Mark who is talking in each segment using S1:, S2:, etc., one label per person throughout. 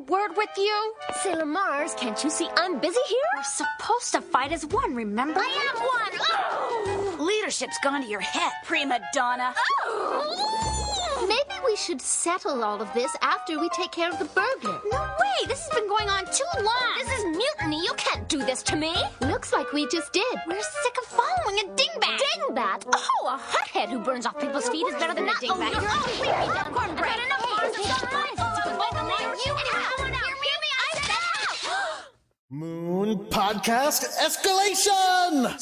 S1: word with you?
S2: Sailor Mars, can't you see I'm busy here?
S1: We're supposed to fight as one, remember?
S2: I am one! Oh!
S1: Leadership's gone to your head, prima donna.
S2: Oh! Maybe we should settle all of this after we take care of the burglar.
S1: No way! This has been going on too long!
S2: This is mutiny! You can't do this to me! Looks like we just did.
S1: We're sick of following a dingbat!
S2: Dingbat?
S1: Oh, a hothead who burns off people's feet is better than a dingbat.
S2: You're completely done.
S1: Cornbread.
S2: I've had enough of
S3: Moon Podcast Escalation!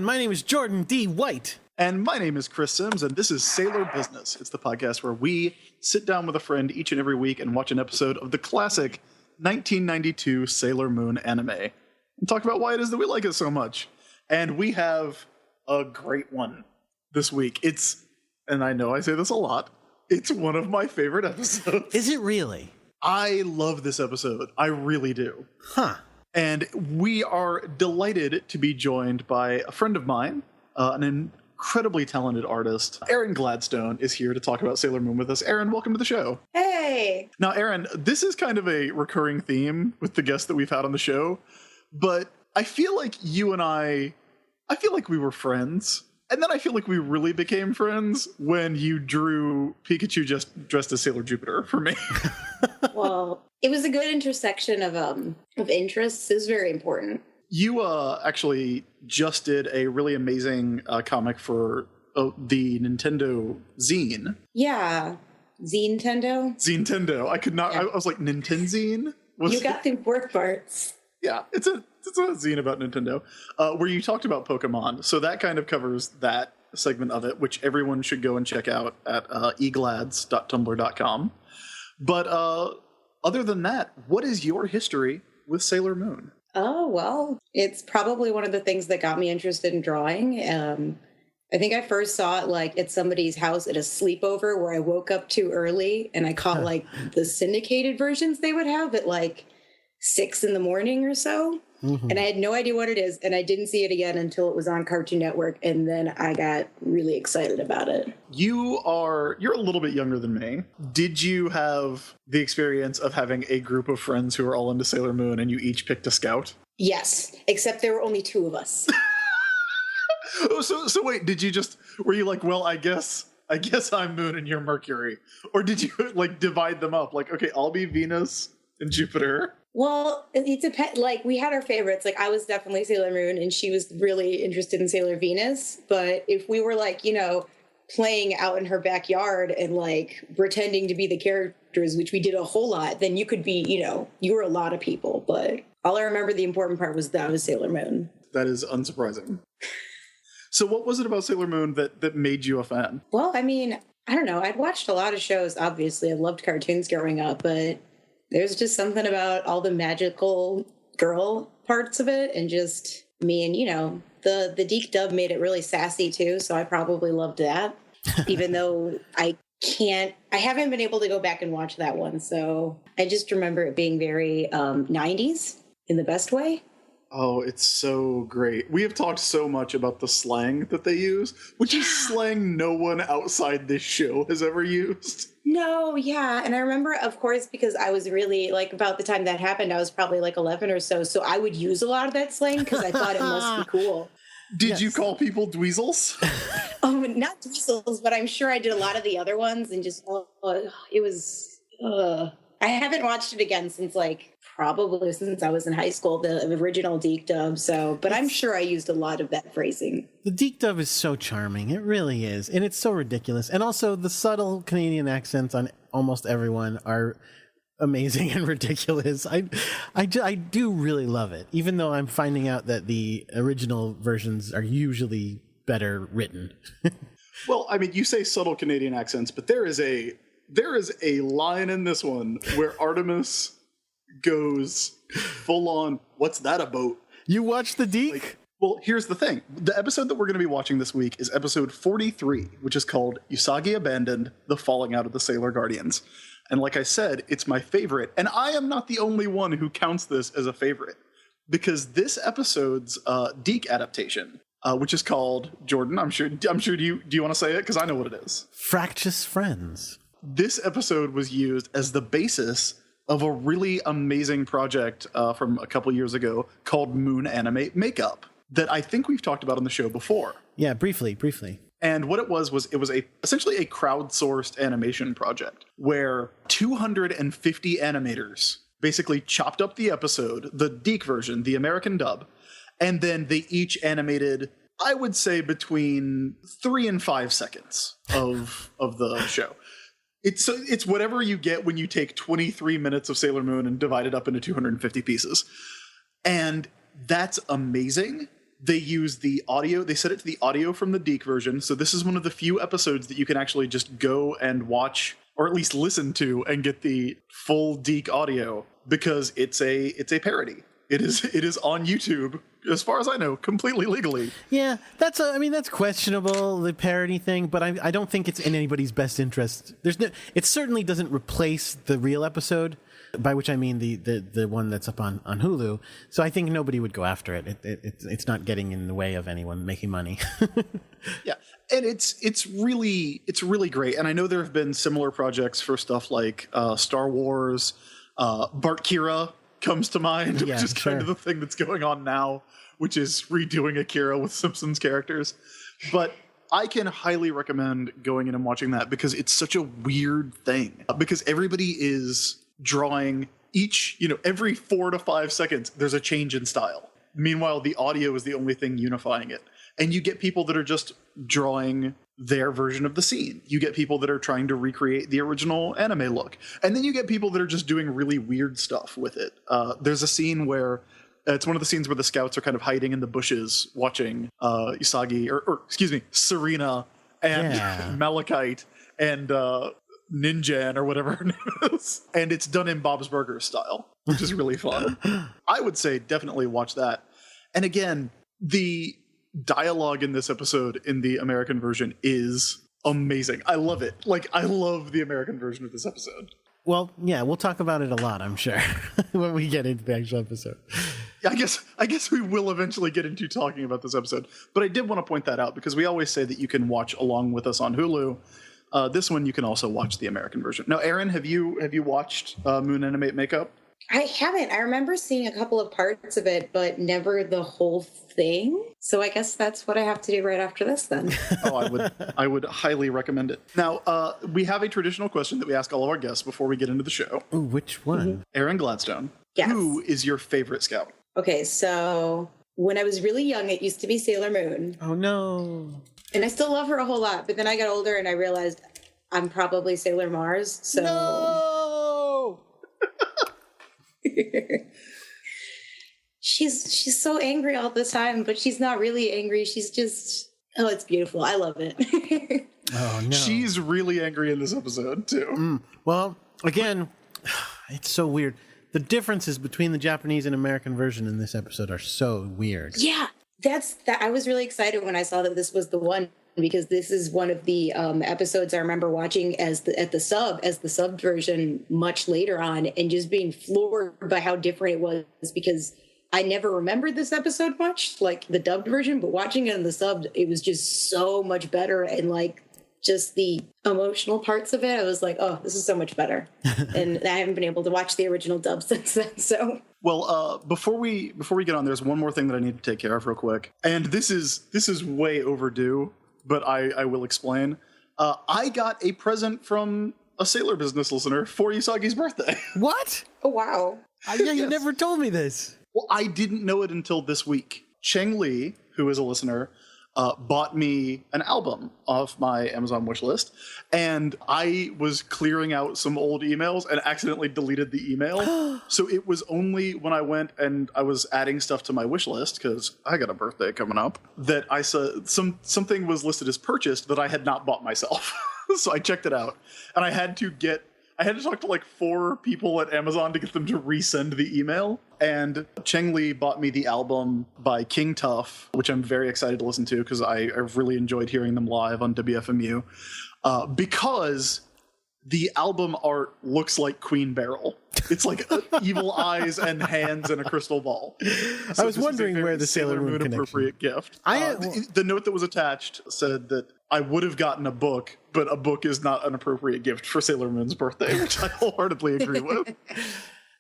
S3: My name is Jordan D. White.
S4: And my name is Chris Sims, and this is Sailor Business. It's the podcast where we sit down with a friend each and every week and watch an episode of the classic 1992 Sailor Moon anime and talk about why it is that we like it so much. And we have a great one this week. And I know I say this a lot, it's one of my favorite episodes.
S3: Is it really?
S4: I love this episode. I really do.
S3: Huh.
S4: And we are delighted to be joined by a friend of mine, an incredibly talented artist. Erin Gladstone is here to talk about Sailor Moon with us. Erin, welcome to the show.
S5: Hey!
S4: Now, Erin, this is kind of a recurring theme with the guests that we've had on the show, but I feel like you and I feel like we were friends. And then I feel like we really became friends when you drew Pikachu just dressed as Sailor Jupiter for me.
S5: Well, it was a good intersection of interests. It was very important.
S4: You actually just did a really amazing comic for the Nintendo Zine.
S5: Yeah. Zine-tendo?
S4: Zine-tendo. I could not, yeah. I was like, Nintenzine?
S5: You got the word parts.
S4: Yeah, it's a zine about Nintendo, where you talked about Pokemon. So that kind of covers that segment of it, which everyone should go and check out at eglads.tumblr.com. But other than that, what is your history with Sailor Moon?
S5: Oh, well, it's probably one of the things that got me interested in drawing. I think I first saw it like at somebody's house at a sleepover where I woke up too early and I caught like the syndicated versions they would have at like 6 a.m. or so. Mm-hmm. And I had no idea what it is. And I didn't see it again until it was on Cartoon Network. And then I got really excited about it.
S4: You're a little bit younger than me. Did you have the experience of having a group of friends who are all into Sailor Moon and you each picked a scout?
S5: Yes, except there were only 2 of us.
S4: So wait, were you like, well, I guess I'm Moon and you're Mercury? Or did you like divide them up? Like, okay, I'll be Venus and Jupiter.
S5: Well, it depends. Like, we had our favorites. Like, I was definitely Sailor Moon, and she was really interested in Sailor Venus. But if we were, like, playing out in her backyard and, like, pretending to be the characters, which we did a whole lot, then you could be, you were a lot of people. But all I remember the important part was that I was Sailor Moon.
S4: That is unsurprising. So what was it about Sailor Moon that made you a fan?
S5: Well, I mean, I don't know. I'd watched a lot of shows, obviously. I loved cartoons growing up, but there's just something about all the magical girl parts of it, and just me and, the Deke dub made it really sassy too, so I probably loved that. Even though I haven't been able to go back and watch that one, so I just remember it being very 90s in the best way.
S4: Oh, it's so great. We have talked so much about the slang that they use, which is slang no one outside this show has ever used.
S5: No, yeah. And I remember, of course, because I was really, like, about the time that happened, I was probably like 11 or so. So I would use a lot of that slang because I thought it must be cool.
S4: Did you call people dweezels?
S5: Oh, not dweezels, but I'm sure I did a lot of the other ones, and just, it was, I haven't watched it again since probably since I was in high school, the original Deke dub. So, but I'm sure I used a lot of that phrasing.
S3: The Deke dub is so charming. It really is. And it's so ridiculous. And also the subtle Canadian accents on almost everyone are amazing and ridiculous. I do really love it, even though I'm finding out that the original versions are usually better written.
S4: Well, I mean, you say subtle Canadian accents, but there is a line in this one where Artemis goes full on, what's that about?
S3: You watched the Deke?
S4: Well, here's the thing. The episode that we're going to be watching this week is episode 43, which is called Usagi Abandoned, The Falling Out of the Sailor Guardians. And like I said, it's my favorite. And I am not the only one who counts this as a favorite. Because this episode's Deke adaptation, which is called, Jordan, I'm sure, do you want to say it? Because I know what it is.
S3: Fractious Friends.
S4: This episode was used as the basis of a really amazing project from a couple years ago called Moon Animate Makeup that I think we've talked about on the show before.
S3: Yeah, briefly.
S4: And what it was essentially a crowdsourced animation project where 250 animators basically chopped up the episode, the Deke version, the American dub, and then they each animated, I would say, between 3 and 5 seconds of the show. It's whatever you get when you take 23 minutes of Sailor Moon and divide it up into 250 pieces. And that's amazing. They use the audio, they set it to the audio from the Deke version. So this is one of the few episodes that you can actually just go and watch, or at least listen to, and get the full Deke audio, because it's a parody. It is on YouTube, as far as I know, completely legally.
S3: Yeah, that's questionable, the parody thing, but I don't think it's in anybody's best interest. It certainly doesn't replace the real episode, by which I mean the one that's up on Hulu. So I think nobody would go after it. It's not getting in the way of anyone making money.
S4: Yeah, and it's really great. And I know there have been similar projects for stuff like Star Wars. Bart Kira comes to mind,
S3: yeah,
S4: which is kind of the thing that's going on now, which is redoing Akira with Simpsons characters. But I can highly recommend going in and watching that, because it's such a weird thing. Because everybody is drawing every 4 to 5 seconds, there's a change in style. Meanwhile, the audio is the only thing unifying it. And you get people that are just drawing their version of the scene. You get people that are trying to recreate the original anime look. And then you get people that are just doing really weird stuff with it. There's a scene where it's one of the scenes where the scouts are kind of hiding in the bushes watching Usagi, or excuse me, Serena and Malachite and Ninjan, or whatever her name is. And it's done in Bob's Burgers style, which is really fun. I would say definitely watch that. And again, the dialogue in this episode in the American version is amazing. I love it. Like, I love the American version of this episode.
S3: Well, yeah, we'll talk about it a lot, I'm sure, when we get into the actual episode.
S4: I guess we will eventually get into talking about this episode. But I did want to point that out, because we always say that you can watch along with us on Hulu. This one, you can also watch the American version. Now, Erin, have you watched Moon Animate Makeup?
S5: I haven't. I remember seeing a couple of parts of it, but never the whole thing. So I guess that's what I have to do right after this then.
S4: Oh, I would highly recommend it. Now, we have a traditional question that we ask all of our guests before we get into the show.
S3: Ooh, which one?
S5: Mm-hmm.
S4: Erin Gladstone.
S5: Yes.
S4: Who is your favorite scout?
S5: Okay, so when I was really young, it used to be Sailor Moon.
S3: Oh, no.
S5: And I still love her a whole lot, but then I got older and I realized I'm probably Sailor Mars. So
S3: No!
S5: She's so angry all the time, but she's not really angry. She's just, oh, it's beautiful. I love it.
S3: Oh, no.
S4: She's really angry in this episode, too.
S3: Well, again, it's so weird. The differences between the Japanese and American version in this episode are so weird.
S5: Yeah, that. I was really excited when I saw that this was the one, because this is one of the episodes I remember watching as the subbed version much later on, and just being floored by how different it was, because I never remembered this episode much, like the dubbed version, but watching it in the subbed, it was just so much better. And like just the emotional parts of it, I was like, oh, this is so much better. And I haven't been able to watch the original dub since then. So
S4: well, before we get on, there's one more thing that I need to take care of real quick, and this is way overdue, but I will explain. I got a present from a Sailor Business listener for Usagi's birthday.
S3: What?
S5: oh wow.
S3: Yeah, you
S4: Yes.
S3: never told me this.
S4: Well, I didn't know it until this week. Cheng Li, who is a listener, bought me an album off my Amazon wish list, and I was clearing out some old emails and accidentally deleted the email. So it was only when I went and I was adding stuff to my wish list, because I got a birthday coming up, that I saw something was listed as purchased that I had not bought myself. So I checked it out, and I had to get I had to talk to like 4 people at Amazon to get them to resend the email. And Cheng Li bought me the album by King Tuff, which I'm very excited to listen to because I've really enjoyed hearing them live on WFMU. Because the album art looks like Queen Beryl. It's like evil eyes and hands and a crystal ball. So
S3: I was wondering where the Sailor Moon connection.
S4: Appropriate gift. The note that was attached said that I would have gotten a book, but a book is not an appropriate gift for Sailor Moon's birthday, which I wholeheartedly agree with.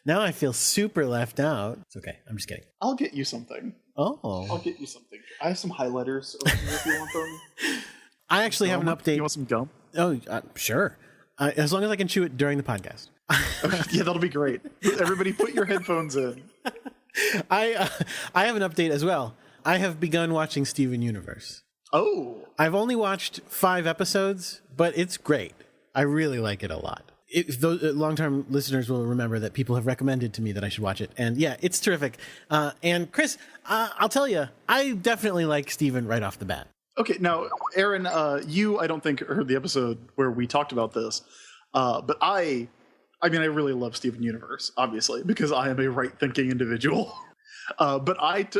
S3: Now I feel super left out. It's okay. I'm just kidding.
S4: I'll get you something.
S3: Oh.
S4: I'll get you something. I have some highlighters over here if you want them.
S3: I actually have an update.
S4: You want some gum?
S3: Oh, sure. As long as I can chew it during the podcast.
S4: Yeah, that'll be great. Everybody put your headphones in.
S3: I have an update as well. I have begun watching Steven Universe.
S4: Oh.
S3: I've only watched 5 episodes, but it's great. I really like it a lot. Those long-term listeners will remember that people have recommended to me that I should watch it. And yeah, it's terrific. And Chris, I'll tell you, I definitely like Steven right off the bat.
S4: Okay, now, Aaron, you, I don't think, heard the episode where we talked about this. But I really love Steven Universe, obviously, because I am a right-thinking individual. But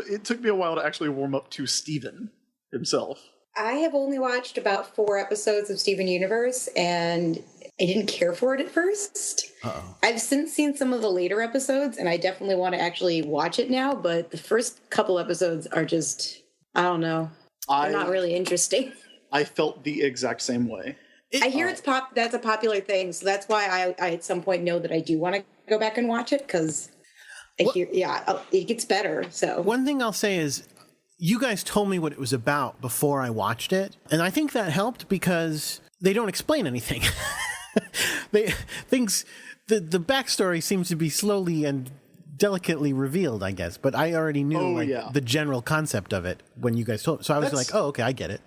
S4: it took me a while to actually warm up to Steven himself.
S5: I have only watched about 4 episodes of Steven Universe, and I didn't care for it at first.
S3: Uh-oh.
S5: I've since seen some of the later episodes, and I definitely want to actually watch it now, but the first couple episodes are just, I don't know, they're not really interesting.
S4: I felt the exact same way.
S5: I hear that's a popular thing, so that's why I at some point know that I do want to go back and watch it, because I hear, it gets better. So
S3: one thing I'll say is, you guys told me what it was about before I watched it, and I think that helped because they don't explain anything. The backstory seems to be slowly and delicately revealed, I guess, but I already knew the general concept of it when you guys told me. So I was like, oh, okay, I get it.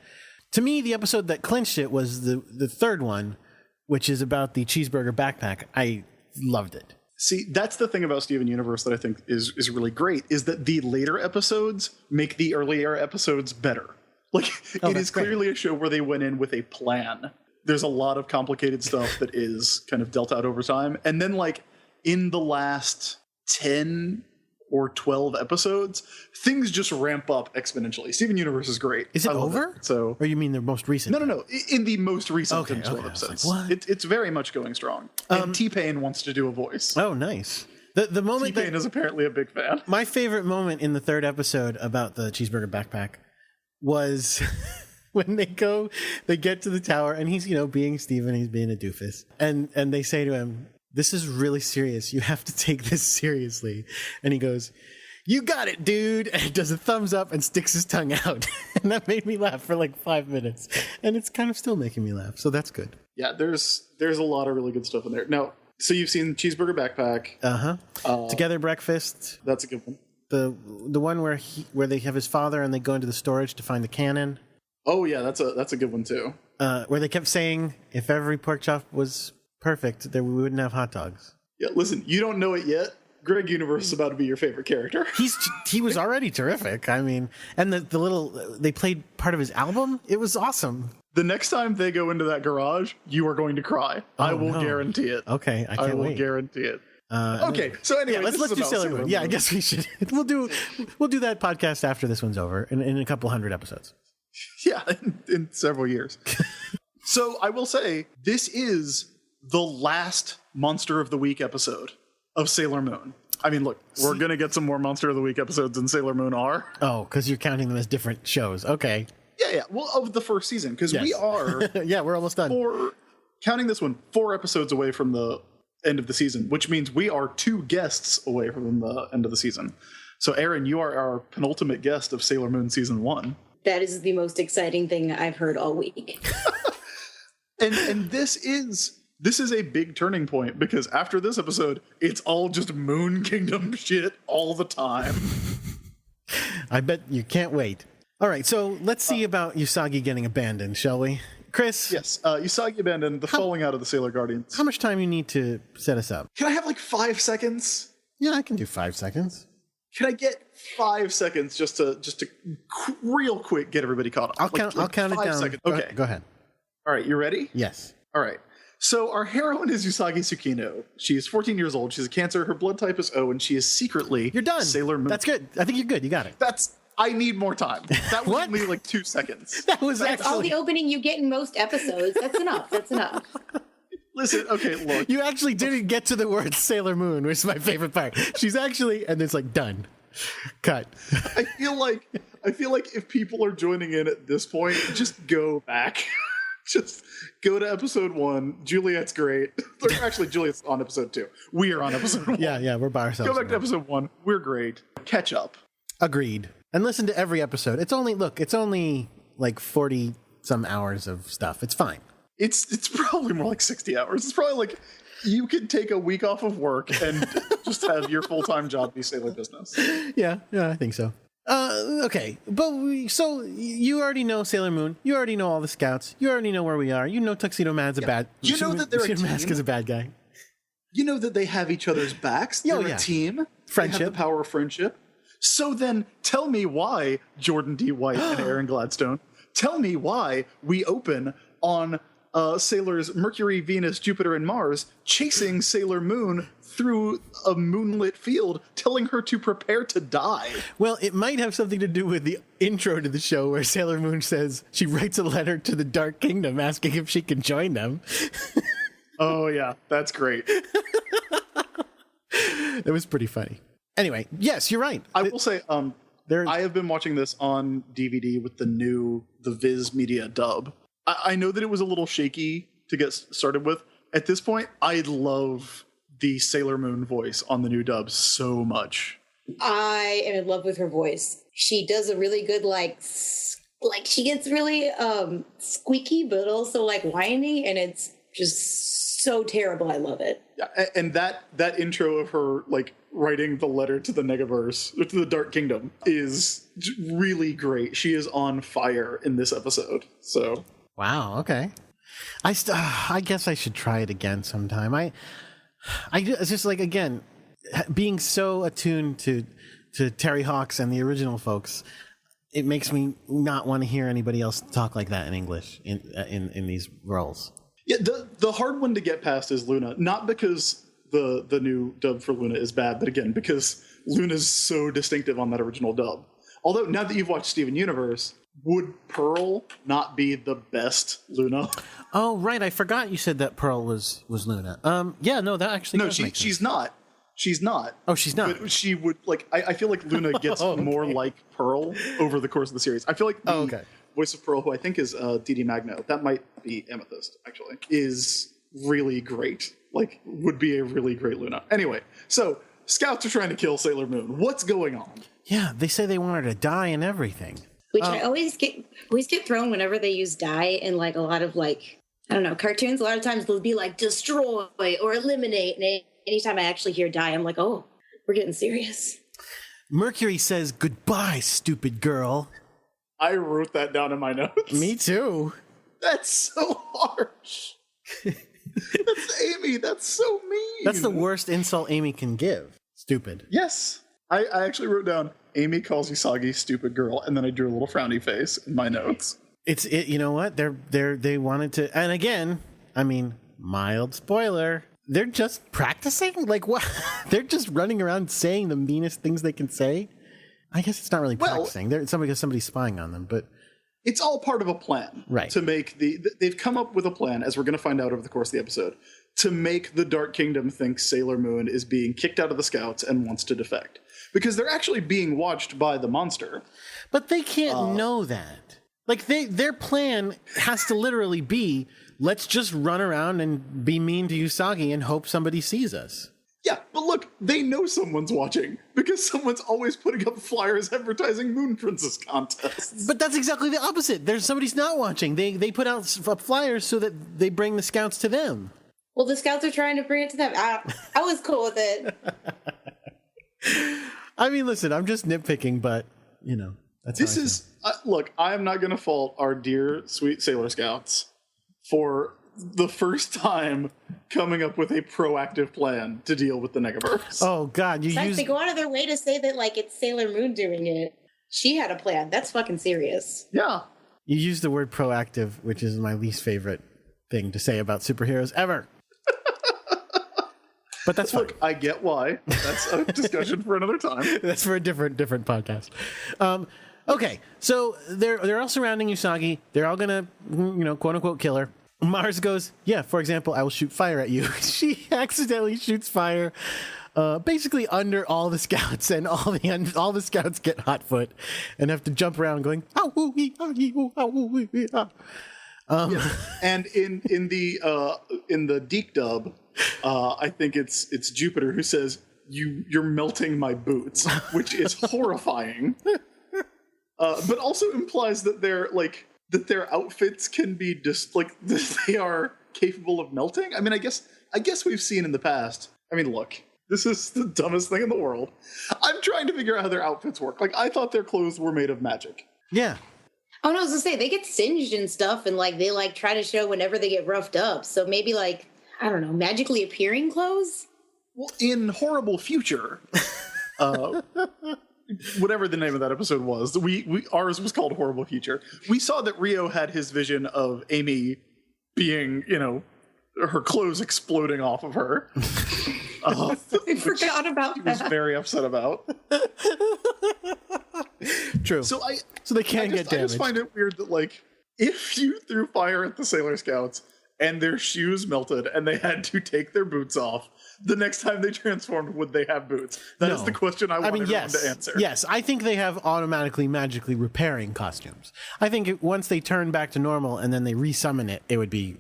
S3: To me, the episode that clinched it was the third one, which is about the cheeseburger backpack. I loved it.
S4: See, that's the thing about Steven Universe that I think is really great, is that the later episodes make the earlier episodes better. Like, it is clearly a show where they went in with a plan. There's a lot of complicated stuff that is kind of dealt out over time. And then, like, in the last 10 or 12 episodes, things just ramp up exponentially. Steven Universe is great.
S3: Is it over?
S4: So,
S3: or you mean the most recent?
S4: No. In the most recent 12 episodes. Like, it's very much going strong. And T-Pain wants to do a voice.
S3: Oh, nice. The moment
S4: T-Pain is apparently a big fan.
S3: My favorite moment in the third episode about the cheeseburger backpack was when they get to the tower and he's, being Steven, he's being a doofus. And they say to him, "This is really serious. You have to take this seriously." And he goes, "You got it, dude." And he does a thumbs up and sticks his tongue out. And that made me laugh for like 5 minutes. And it's kind of still making me laugh. So that's good.
S4: Yeah, there's a lot of really good stuff in there. Now, so you've seen Cheeseburger Backpack.
S3: Together Breakfast.
S4: That's a good one.
S3: The one where they have his father and they go into the storage to find the cannon.
S4: Oh yeah, that's a good one too.
S3: Where they kept saying if every pork chop was perfect, then we wouldn't have hot dogs.
S4: Yeah, listen, you don't know it yet. Greg Universe is about to be your favorite character.
S3: He was already terrific. I mean, and they played part of his album. It was awesome.
S4: The next time they go into that garage, you are going to cry. I will guarantee it.
S3: Okay, I can't wait.
S4: I will guarantee it. Okay, so anyway,
S3: let's do Sailor Moon. Yeah, I guess we should. We'll do that podcast after this one's over in a couple hundred episodes.
S4: Yeah, in several years. So I will say, this is the last Monster of the Week episode of Sailor Moon. I mean, look, we're going to get some more Monster of the Week episodes than Sailor Moon are.
S3: Oh, because you're counting them as different shows. Okay.
S4: Yeah. Well, of the first season, because we are...
S3: yeah, we're almost done.
S4: Counting this one, 4 episodes away from the end of the season, which means we are 2 guests away from the end of the season. So, Aaron, you are our penultimate guest of Sailor Moon Season 1.
S5: That is the most exciting thing I've heard all week.
S4: and this is a big turning point, because after this episode, it's all just Moon Kingdom shit all the time.
S3: I bet you can't wait. All right, so let's see about Usagi getting abandoned, shall we? Chris?
S4: Yes, Usagi abandoned, the falling out of the Sailor Guardians.
S3: How much time you need to set us up?
S4: Can I have like 5 seconds?
S3: Yeah, I can do 5 seconds.
S4: Can I get 5 seconds just to real quick get everybody caught up?
S3: I'll count it down.
S4: Seconds.
S3: Okay, go ahead.
S4: All right, you ready?
S3: Yes.
S4: All right. So our heroine is Usagi Tsukino. She is 14 years old. She's a Cancer. Her blood type is O, and she is secretly
S3: You're done.
S4: Sailor Moon.
S3: That's good. I think you're good. You got it.
S4: I need more time. That was
S3: What?
S4: only like 2 seconds.
S3: That was
S5: That's all
S3: actually...
S5: the opening you get in most episodes. That's enough. That's enough.
S4: Listen, okay, look.
S3: You actually didn't get to the word Sailor Moon, which is my favorite part. She's actually... And it's like, done. Cut.
S4: I feel like if people are joining in at this point, just go back. Just go to episode 1. Juliet's great. Or actually, Juliet's on episode 2. We are on episode 1.
S3: Yeah, we're by ourselves.
S4: Go back to episode 1. We're great. Catch up.
S3: Agreed. And listen to every episode. It's only like 40 some hours of stuff. It's fine.
S4: It's probably more like 60 hours. It's probably like you could take a week off of work and just have your full-time job be Sailor Business.
S3: Yeah, I think so. Okay, so you already know Sailor Moon. You already know all the scouts. You already know where we are. You know Tuxedo Mad's a bad...
S4: You know that they're a
S3: Tuxedo Mask
S4: team?
S3: is a bad guy.
S4: You know that they have each other's backs. They're a team.
S3: Friendship.
S4: They have the power of friendship. So then tell me why, Jordan D. White and Aaron Gladstone, tell me why we open on Sailors Mercury, Venus, Jupiter, and Mars chasing Sailor Moon through a moonlit field, telling her to prepare to die.
S3: Well, it might have something to do with the intro to the show where Sailor Moon says she writes a letter to the Dark Kingdom asking if she can join them.
S4: Oh, yeah, that's great.
S3: It was pretty funny. Anyway, yes, you're right.
S4: I will say, I have been watching this on DVD with the Viz Media dub. I know that it was a little shaky to get started with. At this point, I love the Sailor Moon voice on the new dub so much.
S5: I am in love with her voice. She does a really good like she gets really squeaky, but also like whiny, and it's just so terrible. I love it.
S4: Yeah, and that intro of her like writing the letter to the Negaverse, or to the Dark Kingdom, is really great. She is on fire in this episode. So
S3: wow, okay. I guess I should try it again sometime. It's just like, again, being so attuned to Terry Hawks and the original folks, it makes me not want to hear anybody else talk like that in English in these roles.
S4: Yeah, the hard one to get past is Luna, not because the new dub for Luna is bad, but again, because Luna's so distinctive on that original dub. Although, now that you've watched Steven Universe, would Pearl not be the best Luna?
S3: Oh, right. I forgot you said that Pearl was Luna. Yeah, no, that actually does make sense.
S4: She's not. She's not.
S3: Oh, she's not.
S4: But she would, like, I feel like Luna gets more like Pearl over the course of the series. I feel like the voice of Pearl, who I think is Dee Dee Magno, that might be Amethyst, actually, is really great. Like, would be a really great Luna. Anyway, so Scouts are trying to kill Sailor Moon. What's going on?
S3: Yeah, they say they want her to die and everything.
S5: Which I always get thrown whenever they use die in like a lot of like, I don't know, cartoons. A lot of times they'll be like destroy or eliminate. And anytime I actually hear die, I'm like, oh, we're getting serious.
S3: Mercury says goodbye, stupid girl.
S4: I wrote that down in my notes.
S3: Me too.
S4: That's so harsh. That's Amy. That's so mean.
S3: That's the worst insult Amy can give. Stupid.
S4: Yes. I actually wrote down Amy calls Usagi stupid girl, and then I drew a little frowny face in my notes.
S3: You know what? They wanted to, and again, I mean, mild spoiler. They're just practicing? Like what? They're just running around saying the meanest things they can say? I guess it's not really practicing. Somebody's spying on them, but
S4: it's all part of a plan.
S3: Right.
S4: To make they've come up with a plan, as we're going to find out over the course of the episode, to make the Dark Kingdom think Sailor Moon is being kicked out of the Scouts and wants to defect. Because they're actually being watched by the monster.
S3: But they can't know that. Like, their plan has to literally be, let's just run around and be mean to Usagi and hope somebody sees us.
S4: Yeah, but look, they know someone's watching, because someone's always putting up flyers advertising Moon Princess contests.
S3: But that's exactly the opposite. Somebody's not watching. They put out flyers so that they bring the Scouts to them.
S5: Well, the Scouts are trying to bring it to them. I was cool with it.
S3: I mean, listen, I'm just nitpicking, but, you know, that's
S4: this is... look, I am not going to fault our dear, sweet Sailor Scouts for the first time coming up with a proactive plan to deal with the Negaverse.
S3: Oh, God.
S5: They go out of their way to say that, like, it's Sailor Moon doing it. She had a plan. That's fucking serious.
S4: Yeah.
S3: You used the word proactive, which is my least favorite thing to say about superheroes ever. But that's fine.
S4: Look, I get why. That's a discussion for another time.
S3: That's for a different podcast. Okay, so they're all surrounding Usagi. They're all gonna, quote unquote, kill her. Mars goes, yeah. For example, I will shoot fire at you. She accidentally shoots fire, basically under all the scouts, and all the scouts get hot foot and have to jump around going, "Ow, ooh, ee, ah, ee, ooh, ow, ooh, ee, ah."
S4: And in the Deke dub, I think it's Jupiter who says, "You're melting my boots," which is horrifying. But also implies that their outfits can be just that they are capable of melting. I mean, I guess we've seen in the past. I mean, look, this is the dumbest thing in the world. I'm trying to figure out how their outfits work. I thought their clothes were made of magic.
S3: Yeah.
S5: Oh, no, I was gonna say they get singed and stuff, and they try to show whenever they get roughed up. So maybe I don't know, magically appearing clothes.
S4: Well, in Horrible Future, whatever the name of that episode was, ours was called Horrible Future. We saw that Rio had his vision of Amy being, her clothes exploding off of her.
S5: I forgot about that.
S4: He was very upset about.
S3: True.
S4: So
S3: they can get damaged.
S4: I just find it weird that if you threw fire at the Sailor Scouts and their shoes melted and they had to take their boots off, the next time they transformed, would they have boots? That is the question I want everyone to answer.
S3: Yes, I think they have automatically magically repairing costumes. I think once they turn back to normal and then they resummon it, it would be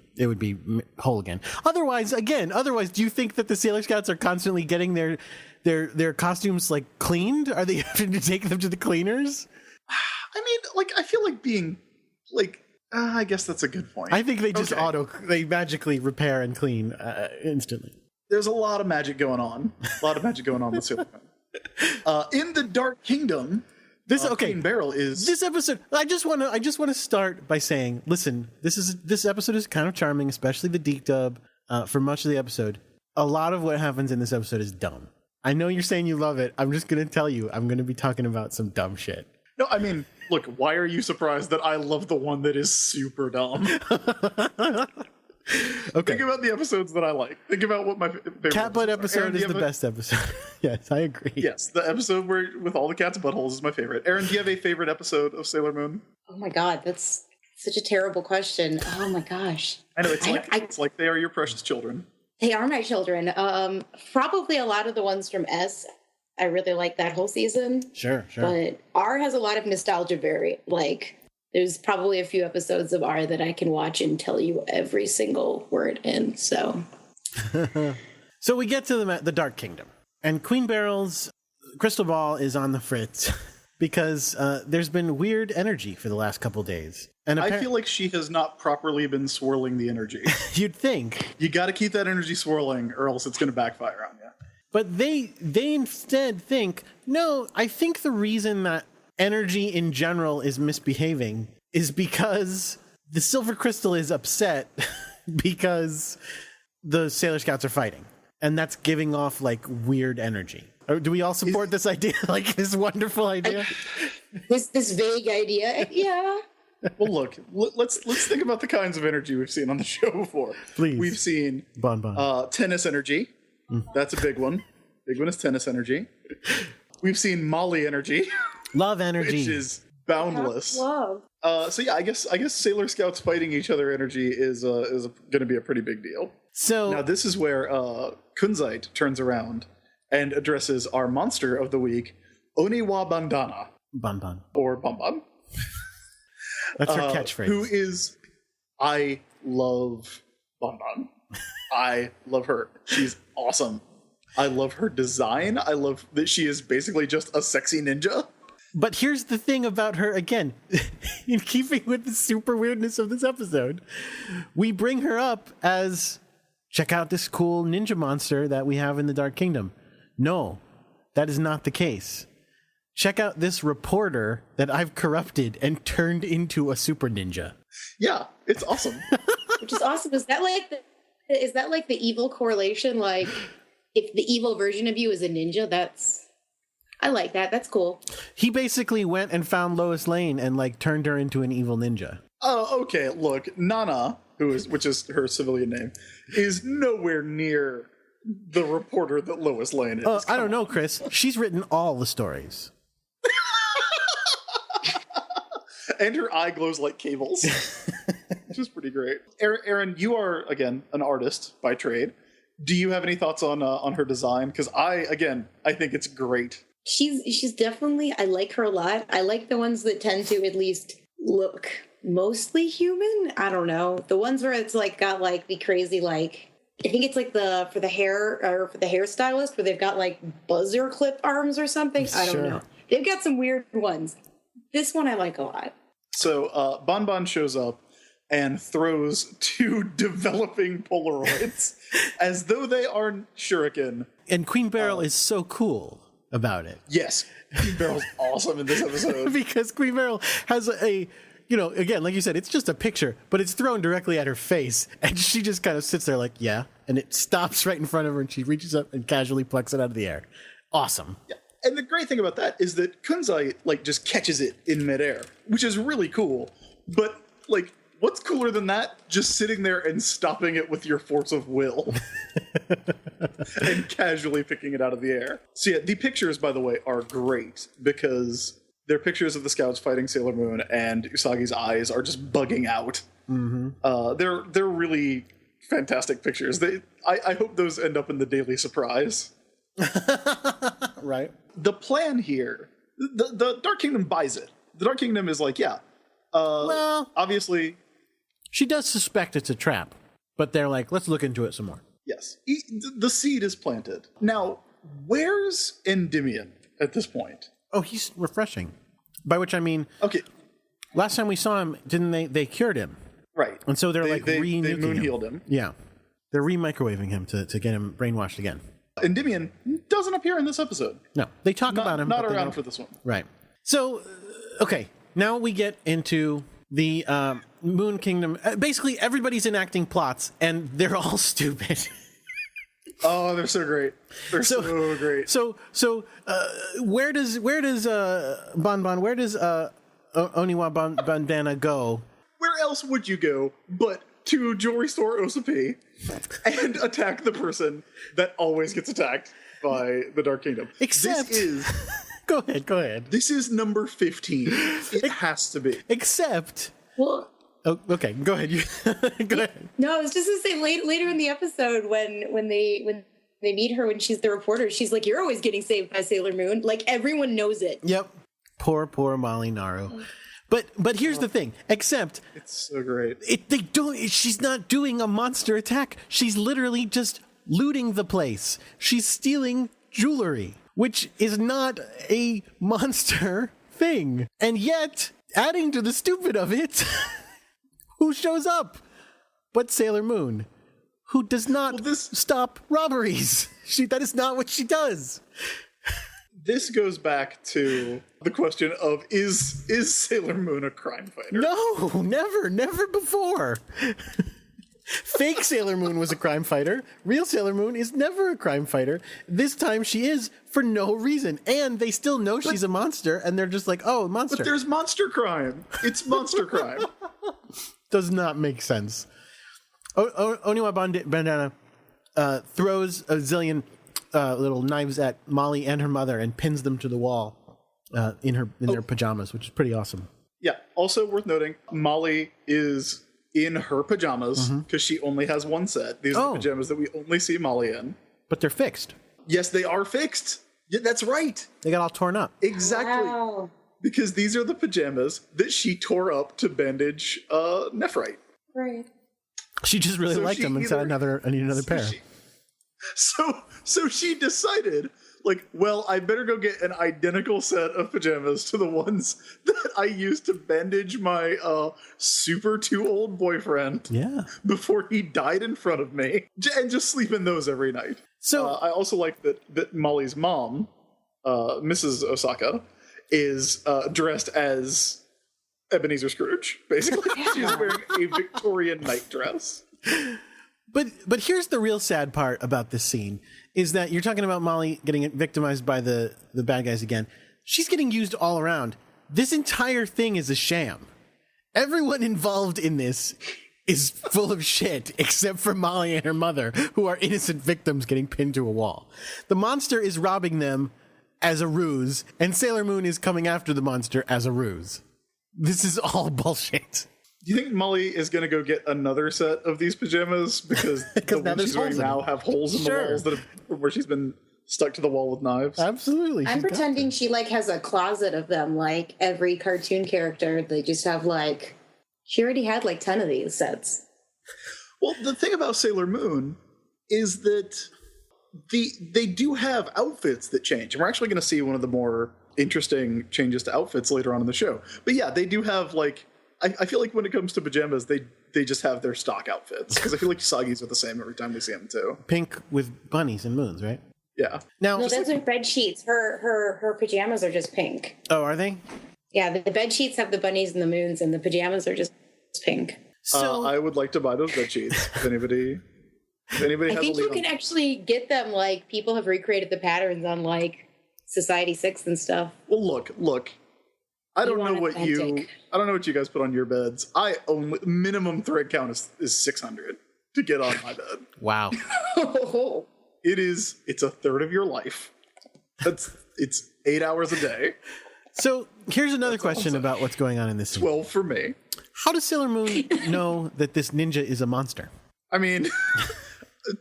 S3: whole again. Otherwise, do you think that the Sailor Scouts are constantly getting their costumes cleaned? Are they having to take them to the cleaners?
S4: I mean, I feel like being I guess that's a good point.
S3: I think they just they magically repair and clean instantly.
S4: There's a lot of magic going on. With Sailor Moon. In the Dark Kingdom, Queen Beryl is
S3: this episode. I just want to start by saying, listen, this episode is kind of charming, especially the Deke dub. For much of the episode, a lot of what happens in this episode is dumb. I know you're saying you love it. I'm just gonna tell you, I'm gonna be talking about some dumb shit.
S4: No, I mean, look, why are you surprised that I love the one that is super dumb? Okay. Think about the episodes that I like. Think about what my favorite
S3: Catbutt episode is the best episode. Yes, I agree.
S4: Yes, the episode with all the cats' buttholes is my favorite. Aaron, do you have a favorite episode of Sailor Moon?
S5: Oh my God, that's such a terrible question. Oh my gosh.
S4: I know, it's like they are your precious children.
S5: They are my children. Probably a lot of the ones from S. I really like that whole season.
S3: Sure.
S5: But R has a lot of nostalgia. There's probably a few episodes of R that I can watch and tell you every single word in. So
S3: we get to the Dark Kingdom, and Queen Beryl's crystal ball is on the fritz because there's been weird energy for the last couple days. And
S4: I feel like she has not properly been swirling the energy.
S3: You'd think.
S4: You got to keep that energy swirling, or else it's going to backfire on you.
S3: But they instead think, no, I think the reason that energy in general is misbehaving is because the silver crystal is upset because the Sailor Scouts are fighting, and that's giving off weird energy. Or do we all support this idea? This wonderful idea?
S5: This vague idea? Yeah.
S4: Well, look, let's think about the kinds of energy we've seen on the show before.
S3: Please.
S4: We've seen tennis energy. That's a big one. Big one is tennis energy. We've seen Molly energy.
S3: Love energy.
S4: Which is boundless.
S5: Love.
S4: So yeah, I guess Sailor Scouts fighting each other energy is going to be a pretty big deal.
S3: So
S4: now this is where Kunzite turns around and addresses our monster of the week, Oniwa Bandana.
S3: Banban.
S4: Or Banban.
S3: That's her catchphrase.
S4: Who is, I love Banban. I love her. She's awesome. I love her design. I love that she is basically just a sexy ninja.
S3: But here's the thing about her, again, in keeping with the super weirdness of this episode, we bring her up as, check out this cool ninja monster that we have in the Dark Kingdom. No, that is not the case. Check out this reporter that I've corrupted and turned into a super ninja.
S4: Yeah, it's awesome.
S5: Which is awesome. Is that like the evil correlation? If the evil version of you is a ninja, I like that. That's cool.
S3: He basically went and found Lois Lane and turned her into an evil ninja.
S4: Oh, okay. Look, Nana which is her civilian name, is nowhere near the reporter that Lois Lane is.
S3: I don't know, Chris. She's written all the stories.
S4: And her eye glows like cables, which is pretty great. Aaron, you are, again, an artist by trade. Do you have any thoughts on her design? Because I think it's great.
S5: She's definitely, I like her a lot. I like the ones that tend to at least look mostly human. I don't know. The ones where it's like got like the crazy, like, I think it's like for the hairstylist where they've got like buzzer clip arms or something. I don't know. They've got some weird ones. This one I like a lot.
S4: So Bon Bon shows up and throws 2 developing Polaroids as though they are shuriken.
S3: And Queen Beryl is so cool about it.
S4: Yes, Queen Beryl's awesome in this episode.
S3: Because Queen Beryl has again, like you said, it's just a picture, but it's thrown directly at her face. And she just kind of sits there like, yeah. And it stops right in front of her and she reaches up and casually plucks it out of the air. Awesome.
S4: Yeah. And the great thing about that is that Kunzai, like, just catches it in midair, which is really cool. But, like, what's cooler than that? Just sitting there and stopping it with your force of will. And casually picking it out of the air. So yeah, the pictures, by the way, are great because they're pictures of the scouts fighting Sailor Moon and Usagi's eyes are just bugging out. Mm-hmm. They're really fantastic pictures. I hope those end up in the Daily Surprise.
S3: Right.
S4: The plan here, the Dark Kingdom buys it. The Dark Kingdom is like, yeah, well, obviously.
S3: She does suspect it's a trap, but they're like, let's look into it some more.
S4: Yes. The seed is planted. Now, where's Endymion at this point?
S3: Oh, he's refreshing. By which I mean,
S4: okay,
S3: last time we saw him, didn't they cured him?
S4: Right.
S3: And so they
S4: re-nuking moon healed him.
S3: Yeah. They're re-microwaving him to get him brainwashed again.
S4: Endymion doesn't appear in this episode.
S3: No, they talk about him.
S4: Not around for this one.
S3: Right. So, okay, now we get into the Moon Kingdom. Basically, everybody's enacting plots, and they're all stupid.
S4: Oh, they're so great. They're so great.
S3: So, where does Bon, where does Oniwa Bandana go?
S4: Where else would you go but to jewelry store Osapi and attack the person that always gets attacked by the Dark Kingdom?
S3: Except,
S4: this is
S3: go ahead.
S4: This is number 15. It has to be.
S3: Except,
S5: Well,
S3: oh, okay, go ahead. Go ahead.
S5: no, I was just gonna say later in the episode when they meet her when she's the reporter, she's like, "You're always getting saved by Sailor Moon." Like everyone knows it.
S3: Yep. Poor Molly Naru. But here's the thing. Except
S4: It's so great.
S3: She's not doing a monster attack. She's literally just looting the place. She's stealing jewelry, which is not a monster thing. And yet, adding to the stupid of it, who shows up but Sailor Moon, who does not stop robberies. That is not what she does.
S4: This goes back to the question of is Sailor Moon a crime fighter?
S3: No, never before. Fake Sailor Moon was a crime fighter. Real Sailor Moon is never a crime fighter. This time she is for no reason. And they still know she's a monster, and they're just like, oh, monster.
S4: But there's monster crime. It's monster crime.
S3: Does not make sense. Oniwa Bandana throws a zillion little knives at Molly and her mother and pins them to the wall in their pajamas, which is pretty awesome.
S4: Yeah. Also worth noting, Molly is in her pajamas because she only has one set. These are the pajamas that we only see Molly in.
S3: But they're fixed.
S4: Yes, they are fixed. Yeah, that's right.
S3: They got all torn up.
S4: Exactly.
S5: Wow.
S4: Because these are the pajamas that she tore up to bandage Nephrite.
S5: Right.
S3: She just really liked them and said, I need another pair.
S4: So she decided, like, well, I better go get an identical set of pajamas to the ones that I used to bandage my super too old boyfriend before he died in front of me, and just sleep in those every night. So I also like that Molly's mom, Mrs. Osaka, is dressed as Ebenezer Scrooge, basically. She's wearing a Victorian nightdress.
S3: But here's the real sad part about this scene, is that you're talking about Molly getting victimized by the bad guys again. She's getting used all around. This entire thing is a sham. Everyone involved in this is full of shit, except for Molly and her mother, who are innocent victims getting pinned to a wall. The monster is robbing them as a ruse, and Sailor Moon is coming after the monster as a ruse. This is all bullshit.
S4: Do you think Molly is going to go get another set of these pajamas? Because the
S3: now
S4: ones
S3: there's
S4: she's wearing
S3: holes in
S4: now
S3: them.
S4: have holes in the walls where she's been stuck to the wall with knives.
S3: Absolutely.
S5: I'm pretending she like has a closet of them, like every cartoon character. They just have like, she already had like 10 of these sets.
S4: Well, the thing about Sailor Moon is that they do have outfits that change. And we're actually going to see one of the more interesting changes to outfits later on in the show. But yeah, they do have like, I feel like when it comes to pajamas, they just have their stock outfits. Because I feel like Usagi's are the same every time we see them too.
S3: Pink with bunnies and moons, right?
S4: Yeah.
S3: Now,
S5: No, those are bed sheets. Her pajamas are just pink.
S3: oh, are they?
S5: Yeah, the bed sheets have the bunnies and the moons, and the pajamas are just pink.
S3: So
S4: I would like to buy those bed sheets. If anybody
S5: I
S4: has a
S5: think
S4: lead
S5: you
S4: on
S5: can actually get them. Like people have recreated the patterns on like Society 6 and stuff.
S4: Well, look. I don't know
S5: want
S4: what you guys put on your beds. I only minimum thread count is 600 to get on my bed.
S3: wow.
S4: It's a third of your life. It's 8 hours a day.
S3: So here's another question about what's going on in this scene.
S4: 12 for me.
S3: How does Sailor Moon know that this ninja is a monster?
S4: I mean,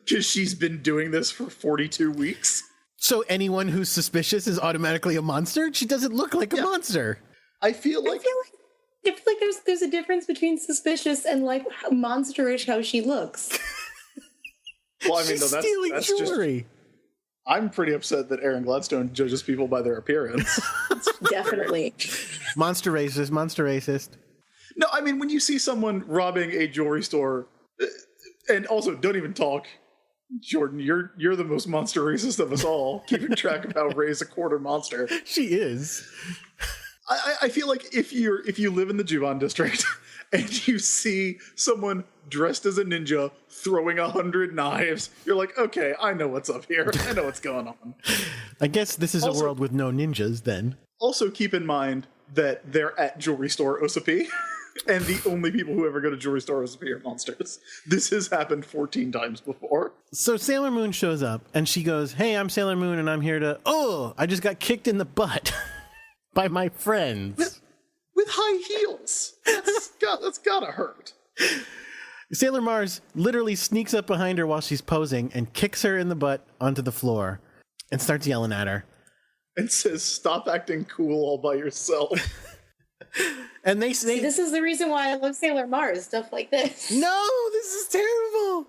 S4: because she's been doing this for 42 weeks.
S3: So anyone who's suspicious is automatically a monster? She doesn't look like a monster.
S4: I feel like
S5: there's a difference between suspicious and like how monsterish how she looks.
S4: well, I mean,
S3: She's
S4: no,
S3: stealing
S4: that's
S3: jewelry.
S4: just. I'm pretty upset that Aaron Gladstone judges people by their appearance.
S5: Definitely.
S3: Monster racist.
S4: No, I mean, when you see someone robbing a jewelry store, and also don't even talk, Jordan, you're the most monster racist of us all, keeping track of how Ray's a quarter monster.
S3: She is.
S4: I feel like if you live in the Juban district and you see someone dressed as a ninja throwing 100 knives, you're like, okay, I know what's up here. I know what's going on.
S3: I guess this is a world with no ninjas then.
S4: Also keep in mind that they're at Jewelry Store Osapi, and the only people who ever go to Jewelry Store Osapi are monsters. This has happened 14 times before.
S3: So Sailor Moon shows up and she goes, hey, I'm Sailor Moon and I'm here to, I just got kicked in the butt by my friends.
S4: With high heels. That's gotta hurt.
S3: Sailor Mars literally sneaks up behind her while she's posing and kicks her in the butt onto the floor and starts yelling at her.
S4: And says, stop acting cool all by yourself.
S3: And they
S5: See, this is the reason why I love Sailor Mars, stuff like this.
S3: no, this is terrible.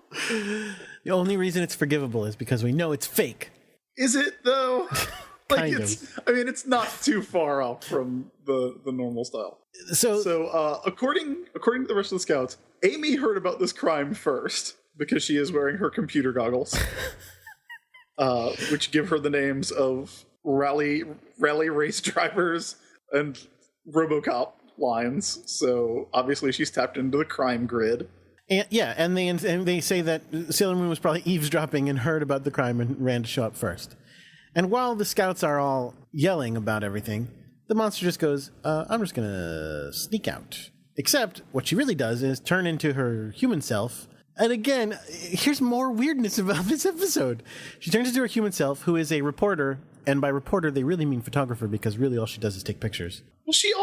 S3: The only reason it's forgivable is because we know it's fake.
S4: Is it though?
S3: Kind
S4: it's not too far off from the normal style. So according to the rest of the scouts, Amy heard about this crime first because she is wearing her computer goggles, which give her the names of rally race drivers and RoboCop lines. So obviously she's tapped into the crime grid.
S3: And they say that Sailor Moon was probably eavesdropping and heard about the crime and ran to show up first. And while the scouts are all yelling about everything, the monster just goes, I'm just going to sneak out. Except what she really does is turn into her human self. And again, here's more weirdness about this episode. She turns into her human self, who is a reporter. And by reporter, they really mean photographer, because really all she does is take pictures.
S4: Well, she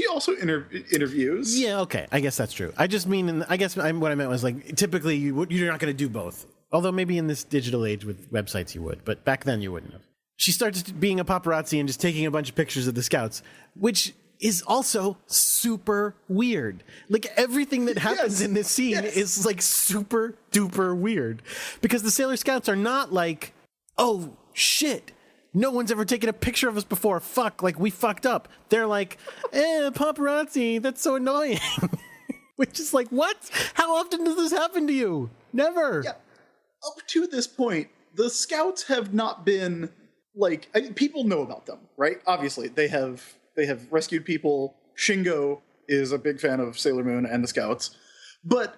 S4: also interviews.
S3: Yeah, okay. I guess that's true. I just mean, what I meant was like, typically you're not going to do both. Although maybe in this digital age with websites you would, but back then you wouldn't have. She starts being a paparazzi and just taking a bunch of pictures of the scouts, which is also super weird. Like everything that happens in this scene is like super duper weird, because the Sailor Scouts are not like, oh shit, no one's ever taken a picture of us before. Fuck, like we fucked up. They're like, paparazzi, that's so annoying. Which is like, what? How often does this happen to you? Never.
S4: Yeah. Up to this point, the Scouts have not been like, people know about them, right? Obviously, they have rescued people. Shingo is a big fan of Sailor Moon and the Scouts, but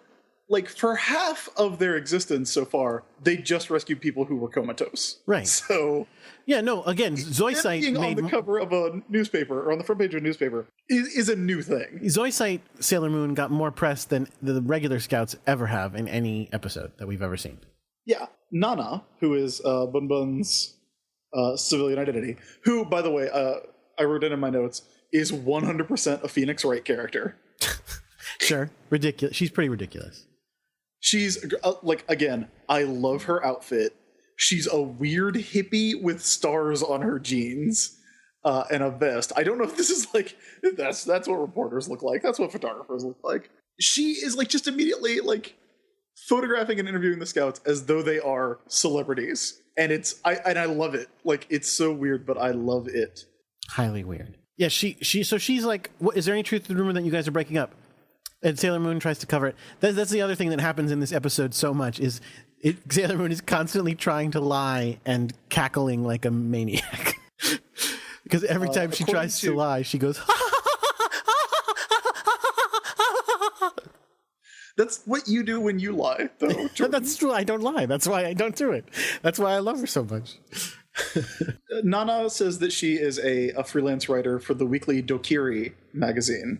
S4: like for half of their existence so far, they just rescued people who were comatose.
S3: Right.
S4: So
S3: yeah, no, again, Zoisite
S4: being
S3: made
S4: on the cover of a newspaper or on the front page of a newspaper is a new thing.
S3: Zoisite Sailor Moon got more press than the regular Scouts ever have in any episode that we've ever seen.
S4: Yeah. Nana, who is Bun Bun's civilian identity, who, by the way, I wrote in my notes, is 100% a Phoenix Wright character.
S3: Sure. Ridiculous. She's pretty ridiculous.
S4: She's, like, again, I love her outfit. She's a weird hippie with stars on her jeans and a vest. I don't know if this is, like, that's what reporters look like. That's what photographers look like. She is, like, just immediately, like, photographing and interviewing the Scouts as though they are celebrities. And I love it. Like, it's so weird, but I love it.
S3: Highly weird. Yeah, so she's like, what, is there any truth to the rumor that you guys are breaking up? And Sailor Moon tries to cover it. That's the other thing that happens in this episode so much is Sailor Moon is constantly trying to lie and cackling like a maniac. Because every time she tries to lie, she goes,
S4: That's what you do when you lie, though, Jordan.
S3: That's true. I don't lie. That's why I don't do it. That's why I love her so much.
S4: Nana says that she is a freelance writer for the weekly Dokiri magazine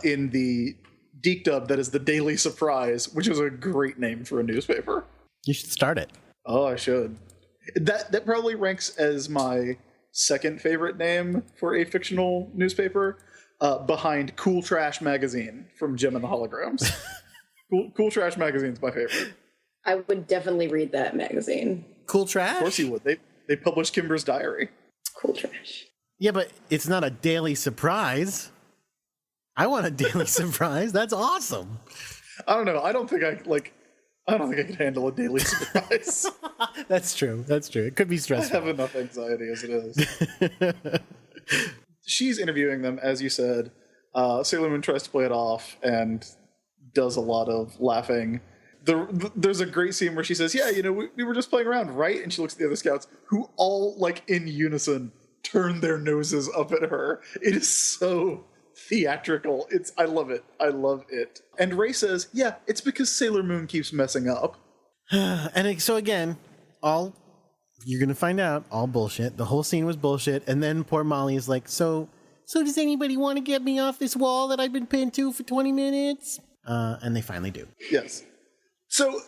S4: in the Geek Dub that is the Daily Surprise, which is a great name for a newspaper.
S3: You should start it.
S4: Oh, I should. That probably ranks as my second favorite name for a fictional newspaper, behind Cool Trash Magazine from Gem and the Holograms. Cool Trash Magazine's my favorite.
S5: I would definitely read that magazine.
S3: Cool Trash?
S4: Of course you would. They published Kimber's Diary.
S5: Cool Trash.
S3: Yeah, but it's not a daily surprise. I want a daily surprise. That's awesome.
S4: I don't know. I don't think I could handle a daily surprise.
S3: That's true. It could be
S4: I
S3: stressful.
S4: have enough anxiety as it is. She's interviewing them, as you said. Sailor Moon tries to play it off and does a lot of laughing. There's a great scene where she says, yeah, we were just playing around, right? And she looks at the other Scouts, who all, like, in unison, turn their noses up at her. It is so theatrical. I love it. I love it. And Ray says, yeah, it's because Sailor Moon keeps messing up.
S3: And so again, you're going to find out, all bullshit. The whole scene was bullshit. And then poor Molly is like, so does anybody want to get me off this wall that I've been pinned to for 20 minutes? And they finally do.
S4: Yes. So,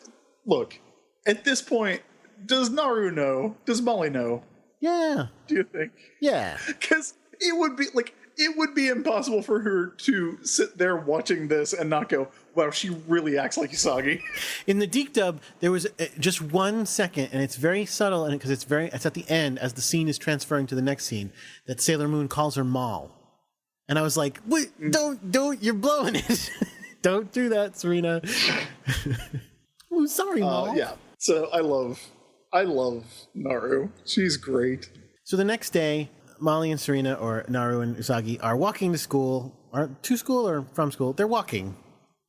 S4: look, at this point, does Naru know? Does Molly know?
S3: Yeah.
S4: Do you think?
S3: Yeah.
S4: Because it would be impossible for her to sit there watching this and not go, wow, she really acts like Usagi.
S3: In the Geek Dub, there was just 1 second, and it's very subtle, and because it's at the end, as the scene is transferring to the next scene, that Sailor Moon calls her Mal. And I was like, wait, don't, you're blowing it. Don't do that, Serena. Oh, sorry, Mal.
S4: Yeah. So I love Naru. She's great.
S3: So the next day, Molly and Serena, or Naru and Usagi, are walking to school, or to school or from school. They're walking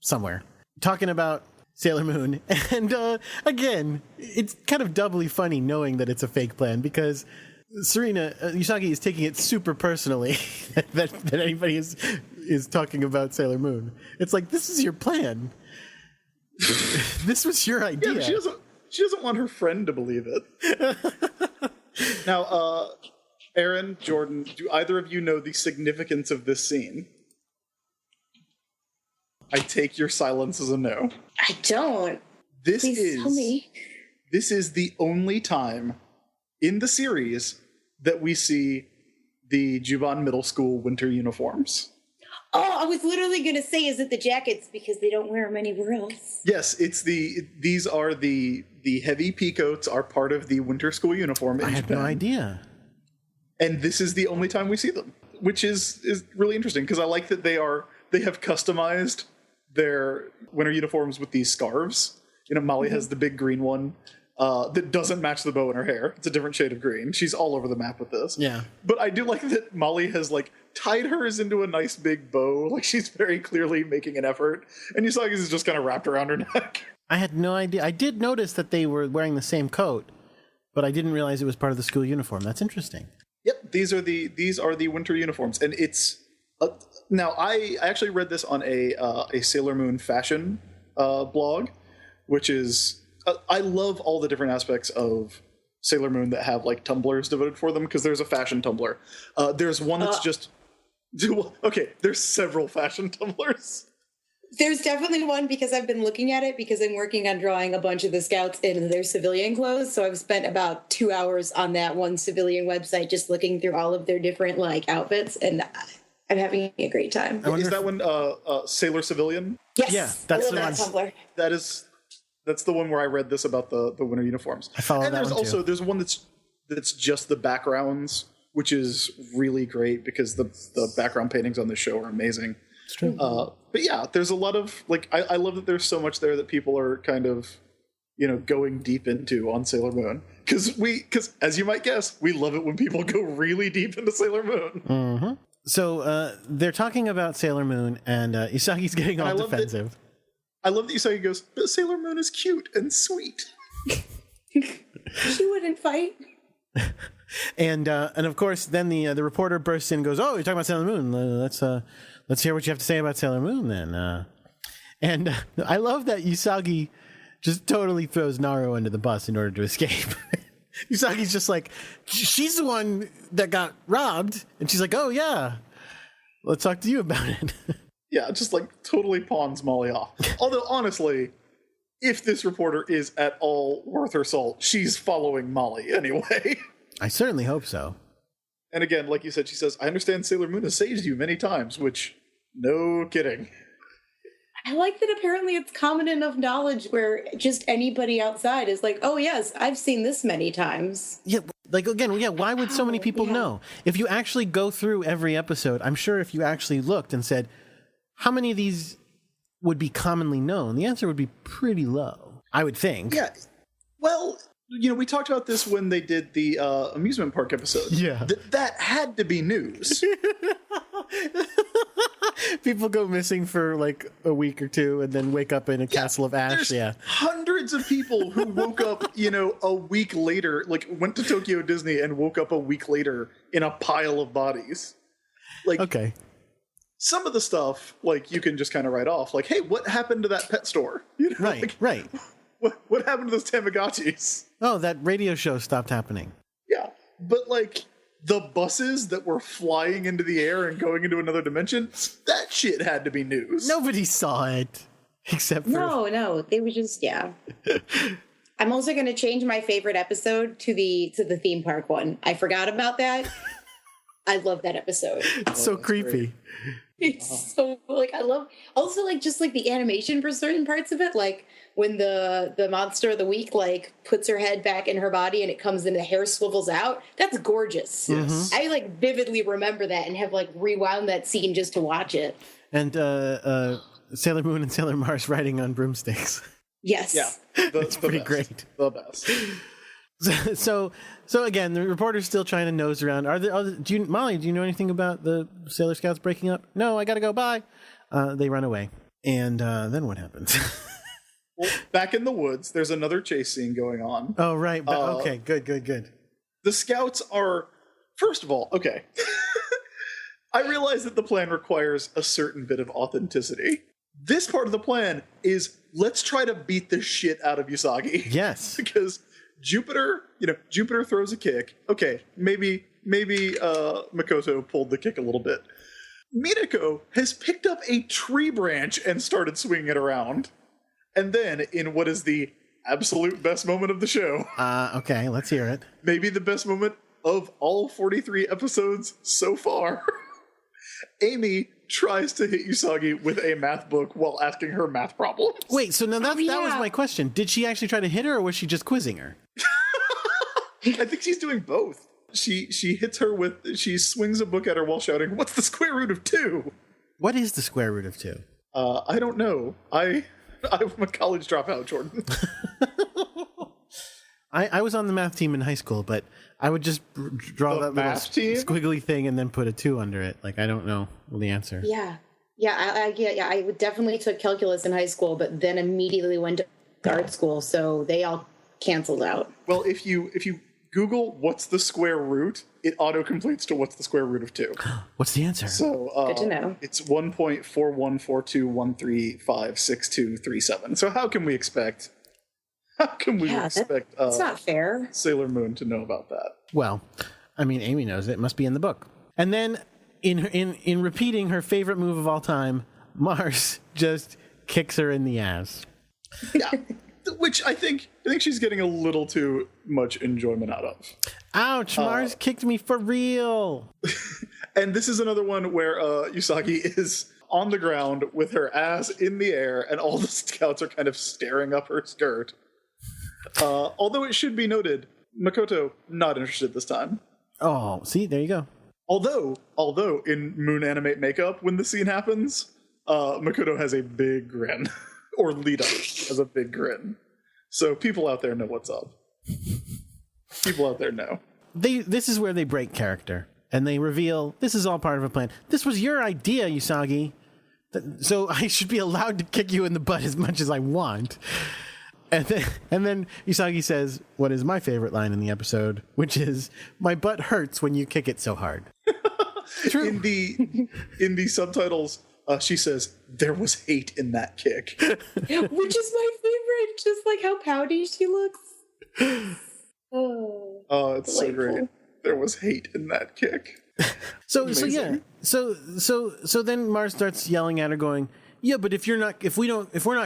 S3: somewhere, talking about Sailor Moon. And again, it's kind of doubly funny knowing that it's a fake plan, because Usagi is taking it super personally that anybody is talking about Sailor Moon. It's like, this is your plan. This was your idea.
S4: Yeah, she doesn't want her friend to believe it. Now, Aaron, Jordan, do either of you know the significance of this scene? I take your silence as a no.
S5: I don't. Please tell me.
S4: This is the only time in the series that we see the Juban Middle School winter uniforms.
S5: Oh, I was literally going to say, is it the jackets because they don't wear them anywhere else?
S4: Yes, these are the heavy peacoats are part of the winter school uniform in
S3: I had
S4: Japan.
S3: no idea.
S4: And this is the only time we see them, which is really interesting, because I like that they have customized their winter uniforms with these scarves. Molly has the big green one that doesn't match the bow in her hair. It's a different shade of green. She's all over the map with this.
S3: Yeah.
S4: But I do like that Molly has tied hers into a nice big bow. Like, she's very clearly making an effort. And Usagi's is just kind of wrapped around her neck.
S3: I had no idea. I did notice that they were wearing the same coat, but I didn't realize it was part of the school uniform. That's interesting.
S4: Yep, these are the winter uniforms, and it's now I actually read this on a Sailor Moon fashion blog, which is I love all the different aspects of Sailor Moon that have like Tumblrs devoted for them, because there's a fashion Tumblr. There's one that's just okay. There's several fashion Tumblrs.
S5: There's definitely one, because I've been looking at it because I'm working on drawing a bunch of the scouts in their civilian clothes. So I've spent about 2 hours on that one civilian website just looking through all of their different like outfits, and I'm having a great time.
S4: Is that one Sailor Civilian?
S5: Yes,
S3: Yeah, that's
S5: I love
S3: the
S5: that Tumblr.
S4: That's the one where I read this about the winter uniforms.
S3: I follow
S4: and
S3: that
S4: there's
S3: one
S4: also
S3: too.
S4: there's one that's just the backgrounds, which is really great because the background paintings on the show are amazing.
S3: It's true.
S4: But yeah, there's a lot of like I love that there's so much there that people are kind of going deep into on Sailor Moon, because as you might guess, we love it when people go really deep into Sailor Moon.
S3: Mm-hmm. So they're talking about Sailor Moon, and Usagi's getting all defensive.
S4: I love that Usagi goes, but Sailor Moon is cute and sweet.
S5: She wouldn't fight.
S3: And of course, then the reporter bursts in and goes, "Oh, you're talking about Sailor Moon. Let's hear what you have to say about Sailor Moon, then." And I love that Usagi just totally throws Naru under the bus in order to escape. Usagi's just like, she's the one that got robbed, and she's like, "Oh yeah, let's talk to you about it."
S4: Yeah, just like totally pawns Molly off. Although honestly, if this reporter is at all worth her salt, she's following Molly anyway.
S3: I certainly hope so.
S4: And again, like you said, she says, "I understand Sailor Moon has saved you many times," which, no kidding.
S5: I like that apparently it's common enough knowledge where just anybody outside is like, "Oh yes, I've seen this many times."
S3: Yeah, like again, yeah, why would so many people know? If you actually go through every episode, I'm sure if you actually looked and said, how many of these would be commonly known, the answer would be pretty low, I would think.
S4: Yeah. Well, we talked about this when they did the amusement park episode.
S3: Yeah.
S4: That had to be news.
S3: People go missing for like a week or two and then wake up in a castle of ash.
S4: There's
S3: Yeah.
S4: hundreds of people who woke up, a week later, like went to Tokyo Disney and woke up a week later in a pile of bodies. Like,
S3: Okay.
S4: Some of the stuff, like, you can just kind of write off. Like, hey, what happened to that pet store?
S3: Right,
S4: like,
S3: right.
S4: What happened to those Tamagotchis?
S3: Oh, that radio show stopped happening.
S4: Yeah, but like the buses that were flying into the air and going into another dimension, that shit had to be news.
S3: Nobody saw it except for...
S5: No, they were just, yeah. I'm also going to change my favorite episode to the theme park one. I forgot about that. I love that episode.
S3: It's so creepy.
S4: Great.
S5: It's so like I love also like just like the animation for certain parts of it, like when the monster of the week like puts her head back in her body and it comes in, the hair swivels out. That's gorgeous.
S4: Yes.
S5: I like vividly remember that and have like rewound that scene just to watch it.
S3: And Sailor Moon and Sailor Mars riding on broomsticks.
S5: Yes.
S4: Yeah,
S3: It's pretty
S4: best.
S3: great.
S4: The best.
S3: So again, the reporter's still trying to nose around. Molly, do you know anything about the Sailor Scouts breaking up? No, I gotta go. Bye. They run away. And then what happens?
S4: Well, back in the woods, there's another chase scene going on.
S3: Oh, right. Okay, good.
S4: The Scouts are, first of all, okay. I realize that the plan requires a certain bit of authenticity. This part of the plan is, let's try to beat the shit out of Usagi.
S3: Yes.
S4: Because Jupiter throws a kick. Okay, maybe Makoto pulled the kick a little bit. Minako has picked up a tree branch and started swinging it around. And then, in what is the absolute best moment of the show,
S3: Okay, let's hear it.
S4: maybe the best moment of all 43 episodes so far, Amy tries to hit Usagi with a math book while asking her math problems.
S3: Wait, so now that was my question. Did she actually try to hit her, or was she just quizzing her?
S4: I think she's doing both. She hits her she swings a book at her while shouting, "What's the square root of 2?"
S3: What is the square root of 2?
S4: I don't know. I'm a college dropout, Jordan.
S3: I was on the math team in high school, but I would just draw
S4: The
S3: that little
S4: math team?
S3: squiggly thing and then put a 2 under it. Like, I don't know the answer.
S5: Yeah. I definitely took calculus in high school, but then immediately went to art school, so they all canceled out.
S4: Well, if you Google what's the square root, it auto-completes to what's the square root of 2.
S3: What's the answer?
S4: So
S5: Good to know.
S4: It's 1.4142135237. So how can we expect
S5: It's not fair.
S4: Sailor Moon to know about that?
S3: Well, I mean, Amy knows it. It must be in the book. And then in repeating her favorite move of all time, Mars just kicks her in the ass.
S4: Yeah. Which I think she's getting a little too much enjoyment out of.
S3: Ouch, Mars kicked me for real.
S4: And this is another one where Usagi is on the ground with her ass in the air, and all the scouts are kind of staring up her skirt. Although it should be noted, Makoto not interested this time.
S3: Oh, see, there you go.
S4: Although in Moon Animate makeup, when the scene happens, Makoto has a big grin. Or Lita has a big grin. So people out there know what's up. People out there know.
S3: This is where they break character. And they reveal, this is all part of a plan. This was your idea, Usagi. So I should be allowed to kick you in the butt as much as I want. And then Usagi says, what is my favorite line in the episode, which is, my butt hurts when you kick it so hard. True.
S4: In the subtitles, she says, there was hate in that kick.
S5: Which is my favorite. Just like how pouty she looks.
S4: Oh, it's so great. There was hate in that kick.
S3: So then Mars starts yelling at her, going, yeah, but if we're not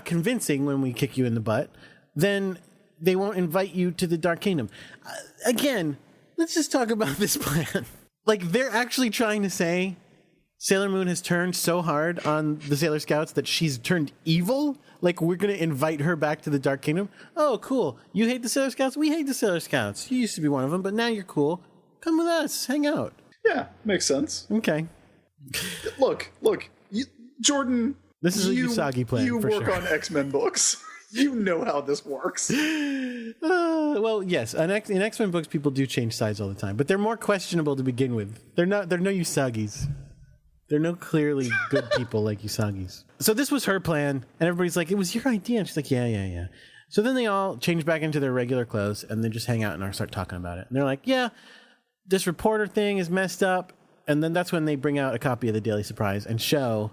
S3: convincing when we kick you in the butt, then they won't invite you to the Dark Kingdom. Again, let's just talk about this plan. Like, they're actually trying to say Sailor Moon has turned so hard on the Sailor Scouts that she's turned evil. Like, we're going to invite her back to the Dark Kingdom. Oh, cool. You hate the Sailor Scouts? We hate the Sailor Scouts. You used to be one of them, but now you're cool. Come with us. Hang out.
S4: Yeah, makes sense.
S3: Okay.
S4: Look, Jordan.
S3: This is a Usagi plan.
S4: You
S3: for
S4: work
S3: sure.
S4: on X-Men books. You know how this works.
S3: Well, yes. In X-Men books, people do change sides all the time, but they're more questionable to begin with. They're no Usagis. They're no clearly good people like Usagi's. So this was her plan, and everybody's like, it was your idea. And she's like, yeah. So then they all change back into their regular clothes, and they just hang out and start talking about it. And they're like, yeah, this reporter thing is messed up. And then that's when they bring out a copy of the Daily Surprise and show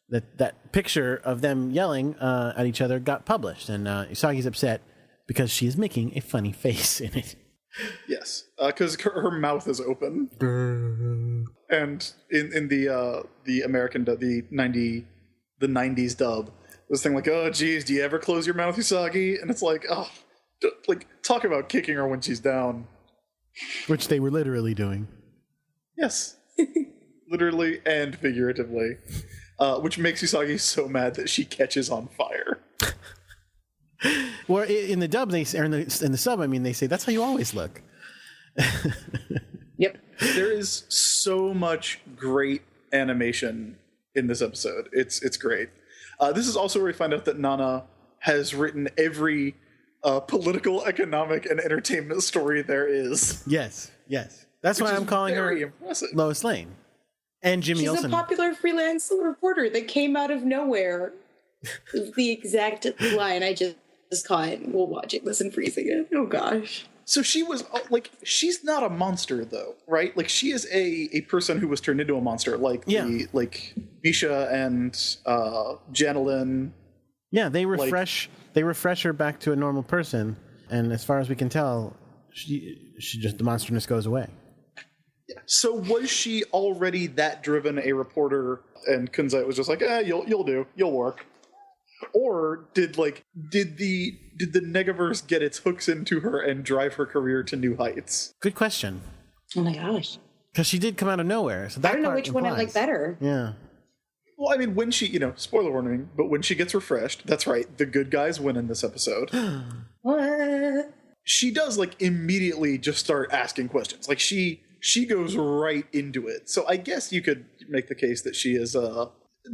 S3: that picture of them yelling at each other got published. And Usagi's upset because she is making a funny face in it.
S4: Yes, because her mouth is open. And in the American dub, the 90s dub, this thing like, oh geez, do you ever close your mouth, Usagi? And it's like, oh, like, talk about kicking her when she's down.
S3: Which they were literally doing.
S4: Yes, literally and figuratively, which makes Usagi so mad that she catches on fire.
S3: Or in the dub, in the sub, I mean, they say that's how you always look.
S5: Yep.
S4: There is so much great animation in this episode. It's great. This is also where we find out that Nana has written every political, economic, and entertainment story there is.
S3: Yes. That's why I'm calling her
S4: impressive.
S3: Lois Lane. And Jimmy Olsen.
S5: She's a popular freelance reporter that came out of nowhere. The exact line I just caught while watching this and freezing it. Oh gosh.
S4: So she was like, she's not a monster though, right? Like, she is a person who was turned into a monster, like Misha and Janelin.
S3: Yeah, they refresh her back to a normal person, and as far as we can tell, she just, the monsterness goes away.
S4: Yeah. So was she already that driven a reporter, and Kunzite was just like, you'll do, you'll work? Or did the Negaverse get its hooks into her and drive her career to new heights?
S3: Good question.
S5: Oh my gosh.
S3: Because she did come out of nowhere. So that
S5: I don't know
S3: part
S5: which one I like better.
S3: Yeah.
S4: Well, I mean, when she, spoiler warning, but when she gets refreshed, that's right, the good guys win in this episode.
S5: What?
S4: She does, immediately just start asking questions. Like, she goes right into it. So I guess you could make the case that she is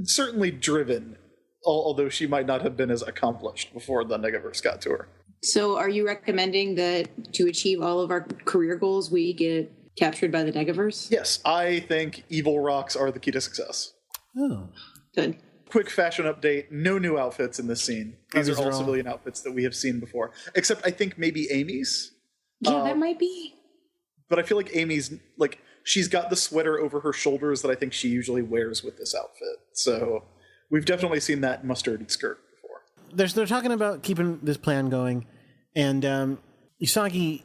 S4: certainly driven, although she might not have been as accomplished before the Negaverse got to her.
S5: So are you recommending that to achieve all of our career goals, we get captured by the Negaverse?
S4: Yes, I think evil rocks are the key to success.
S3: Oh.
S5: Good.
S4: Quick fashion update. No new outfits in this scene. These are all civilian outfits that we have seen before. Except I think maybe Amy's.
S5: Yeah, that might be.
S4: But I feel like Amy's, like, she's got the sweater over her shoulders that I think she usually wears with this outfit. So we've definitely seen that mustard skirt before.
S3: They're talking about keeping this plan going, and Usagi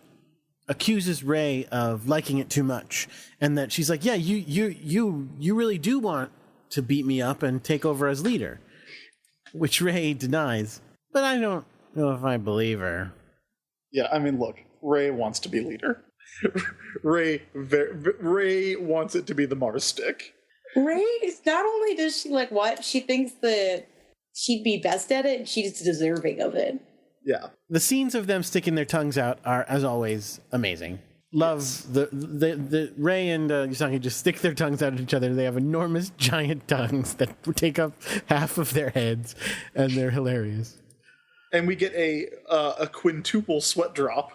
S3: accuses Rei of liking it too much, and that she's like, yeah, you really do want to beat me up and take over as leader, which Rei denies. But I don't know if I believe her.
S4: Yeah, I mean, look, Rei wants to be leader. Rei wants it to be the Mars stick.
S5: Rei, not only does she like what, she thinks that she'd be best at it, and she's deserving of it.
S4: Yeah.
S3: The scenes of them sticking their tongues out are, as always, amazing. Love the Rei and Usagi just stick their tongues out at each other. They have enormous, giant tongues that take up half of their heads, and they're hilarious.
S4: And we get a quintuple sweat drop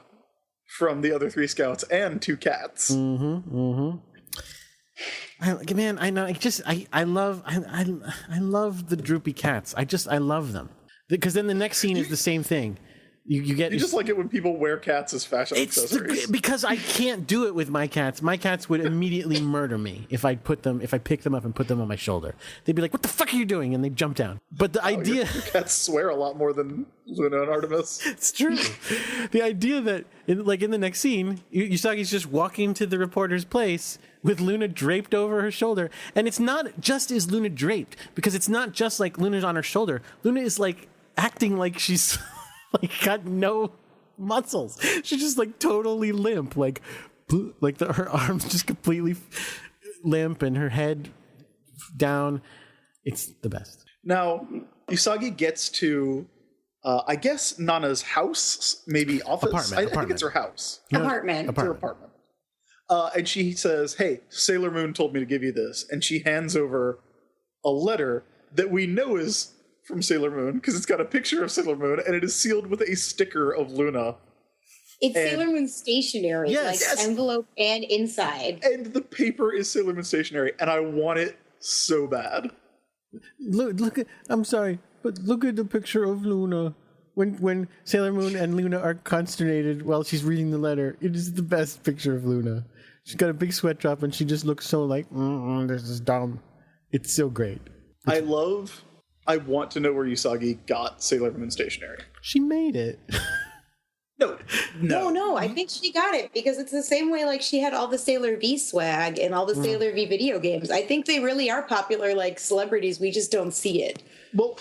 S4: from the other 3 scouts and 2 cats.
S3: I love the droopy cats. I love them, because then the next scene is the same thing. You
S4: just like it when people wear cats as fashion accessories.
S3: Because I can't do it with my cats. My cats would immediately murder me if I pick them up and put them on my shoulder. They'd be like, "What the fuck are you doing?" And they'd jump down. But the idea,
S4: your cats swear a lot more than Luna and Artemis.
S3: It's true. The idea that in the next scene, Usagi's just walking to the reporter's place with Luna draped over her shoulder, and it's not just is Luna draped, because it's not just like Luna's on her shoulder. Luna is like acting like she's like got no muscles. She's just like totally limp, like her arms just completely limp and her head down. It's the best.
S4: Now, Usagi gets to, I guess, Nana's house, maybe office. I think it's her house.
S5: Apartment.
S4: It's her apartment. And she says, "Hey, Sailor Moon told me to give you this." And she hands over a letter that we know is from Sailor Moon, because it's got a picture of Sailor Moon, and it is sealed with a sticker of Luna.
S5: It's Sailor Moon stationery,
S3: yes.
S5: envelope and inside.
S4: And the paper is Sailor Moon stationery, and I want it so bad.
S3: Look at, I'm sorry, but look at the picture of Luna. When Sailor Moon and Luna are consternated while she's reading the letter, it is the best picture of Luna. She's got a big sweat drop, and she just looks so like, this is dumb. It's so great.
S4: I want to know where Usagi got Sailor Moon stationery.
S3: She made it.
S5: No, I think she got it because it's the same way like she had all the Sailor V swag and all the Sailor V video games. I think they really are popular like celebrities. We just don't see it.
S4: Well,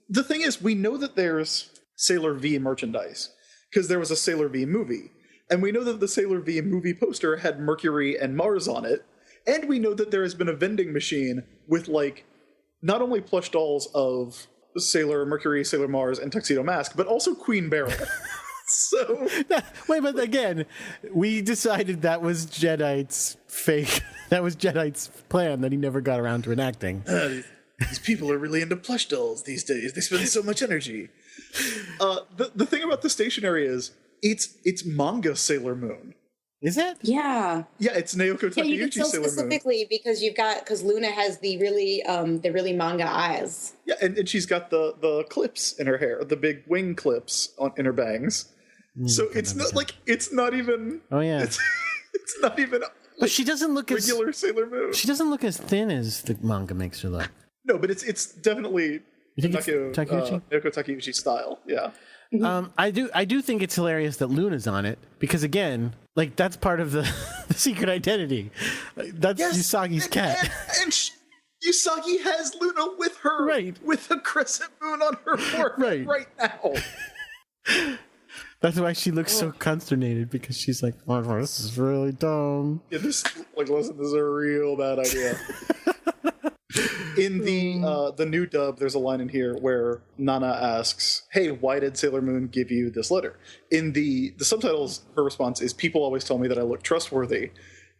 S4: the thing is, we know that there's Sailor V merchandise because there was a Sailor V movie. And we know that the Sailor V movie poster had Mercury and Mars on it. And we know that there has been a vending machine with like not only plush dolls of Sailor Mercury, Sailor Mars, and Tuxedo Mask, but also Queen Beryl. So
S3: wait, but again, we decided that was Jedi's fake. That was Jedi's plan that he never got around to enacting.
S4: These people are really into plush dolls these days. They spend so much energy. The thing about the stationery is it's manga Sailor Moon.
S3: Is it?
S5: Yeah.
S4: Yeah, it's Naoko Takeuchi
S5: you can tell
S4: Sailor Moon.
S5: specifically because Luna has the really manga eyes.
S4: Yeah, and she's got the clips in her hair, the big wing clips in her bangs. So it's not even.
S3: Oh yeah.
S4: It's not even.
S3: But she doesn't look
S4: regular Sailor Moon.
S3: She doesn't look as thin as the manga makes her look.
S4: No, but it's definitely
S3: Naoko
S4: Takeuchi style. Yeah.
S3: I do think it's hilarious that Luna's on it because again, like that's part of the secret identity. That's Usagi's cat.
S4: And Usagi has Luna with her,
S3: right? With
S4: a crescent moon on her forehead right now.
S3: That's why she looks so consternated because she's like, "Oh, this is really dumb."
S4: Yeah, listen, this is a real bad idea. In the new dub, there's a line in here where Nana asks, "Hey, why did Sailor Moon give you this letter?" In the subtitles, her response is, "People always tell me that I look trustworthy."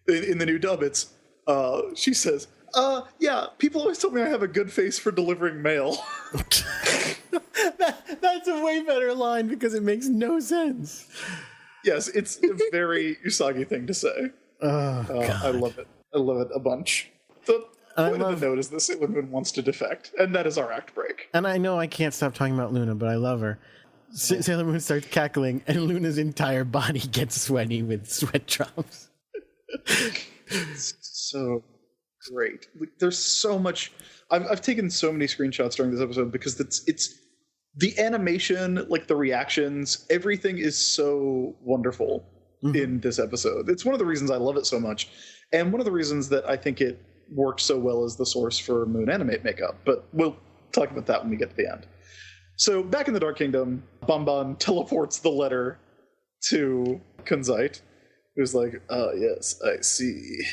S4: In the new dub, it's she says, yeah, people always tell me I have a good face for delivering mail."
S3: That's a way better line because it makes no sense.
S4: Yes, it's a very Usagi thing to say.
S3: Oh, God.
S4: I love it. I love it a bunch. The point of the note is that Sailor Moon wants to defect, and that is our act break.
S3: And I know I can't stop talking about Luna, but I love her. Sailor Moon starts cackling, and Luna's entire body gets sweaty with sweat drops.
S4: So great. Like, there's so much. I've taken so many screenshots during this episode because it's the animation, like the reactions, everything is so wonderful in this episode. It's one of the reasons I love it so much, and one of the reasons that I think it worked so well as the source for Moon Animate makeup. But we'll talk about that when we get to the end. So back in the Dark Kingdom, Bonbon teleports the letter to Kunzite, who's like, yes, I see.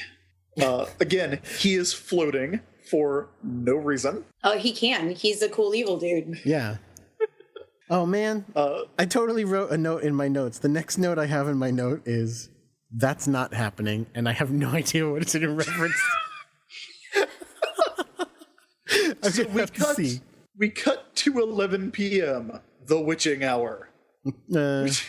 S4: Again, he is floating for no reason.
S5: Oh, he can. He's a cool evil dude.
S3: Yeah. Oh, man. I totally wrote a note in my notes. The next note I have in my note is, that's not happening, and I have no idea what it's in reference to. I'm going to have to see.
S4: We cut to 11 p.m., the witching hour. Which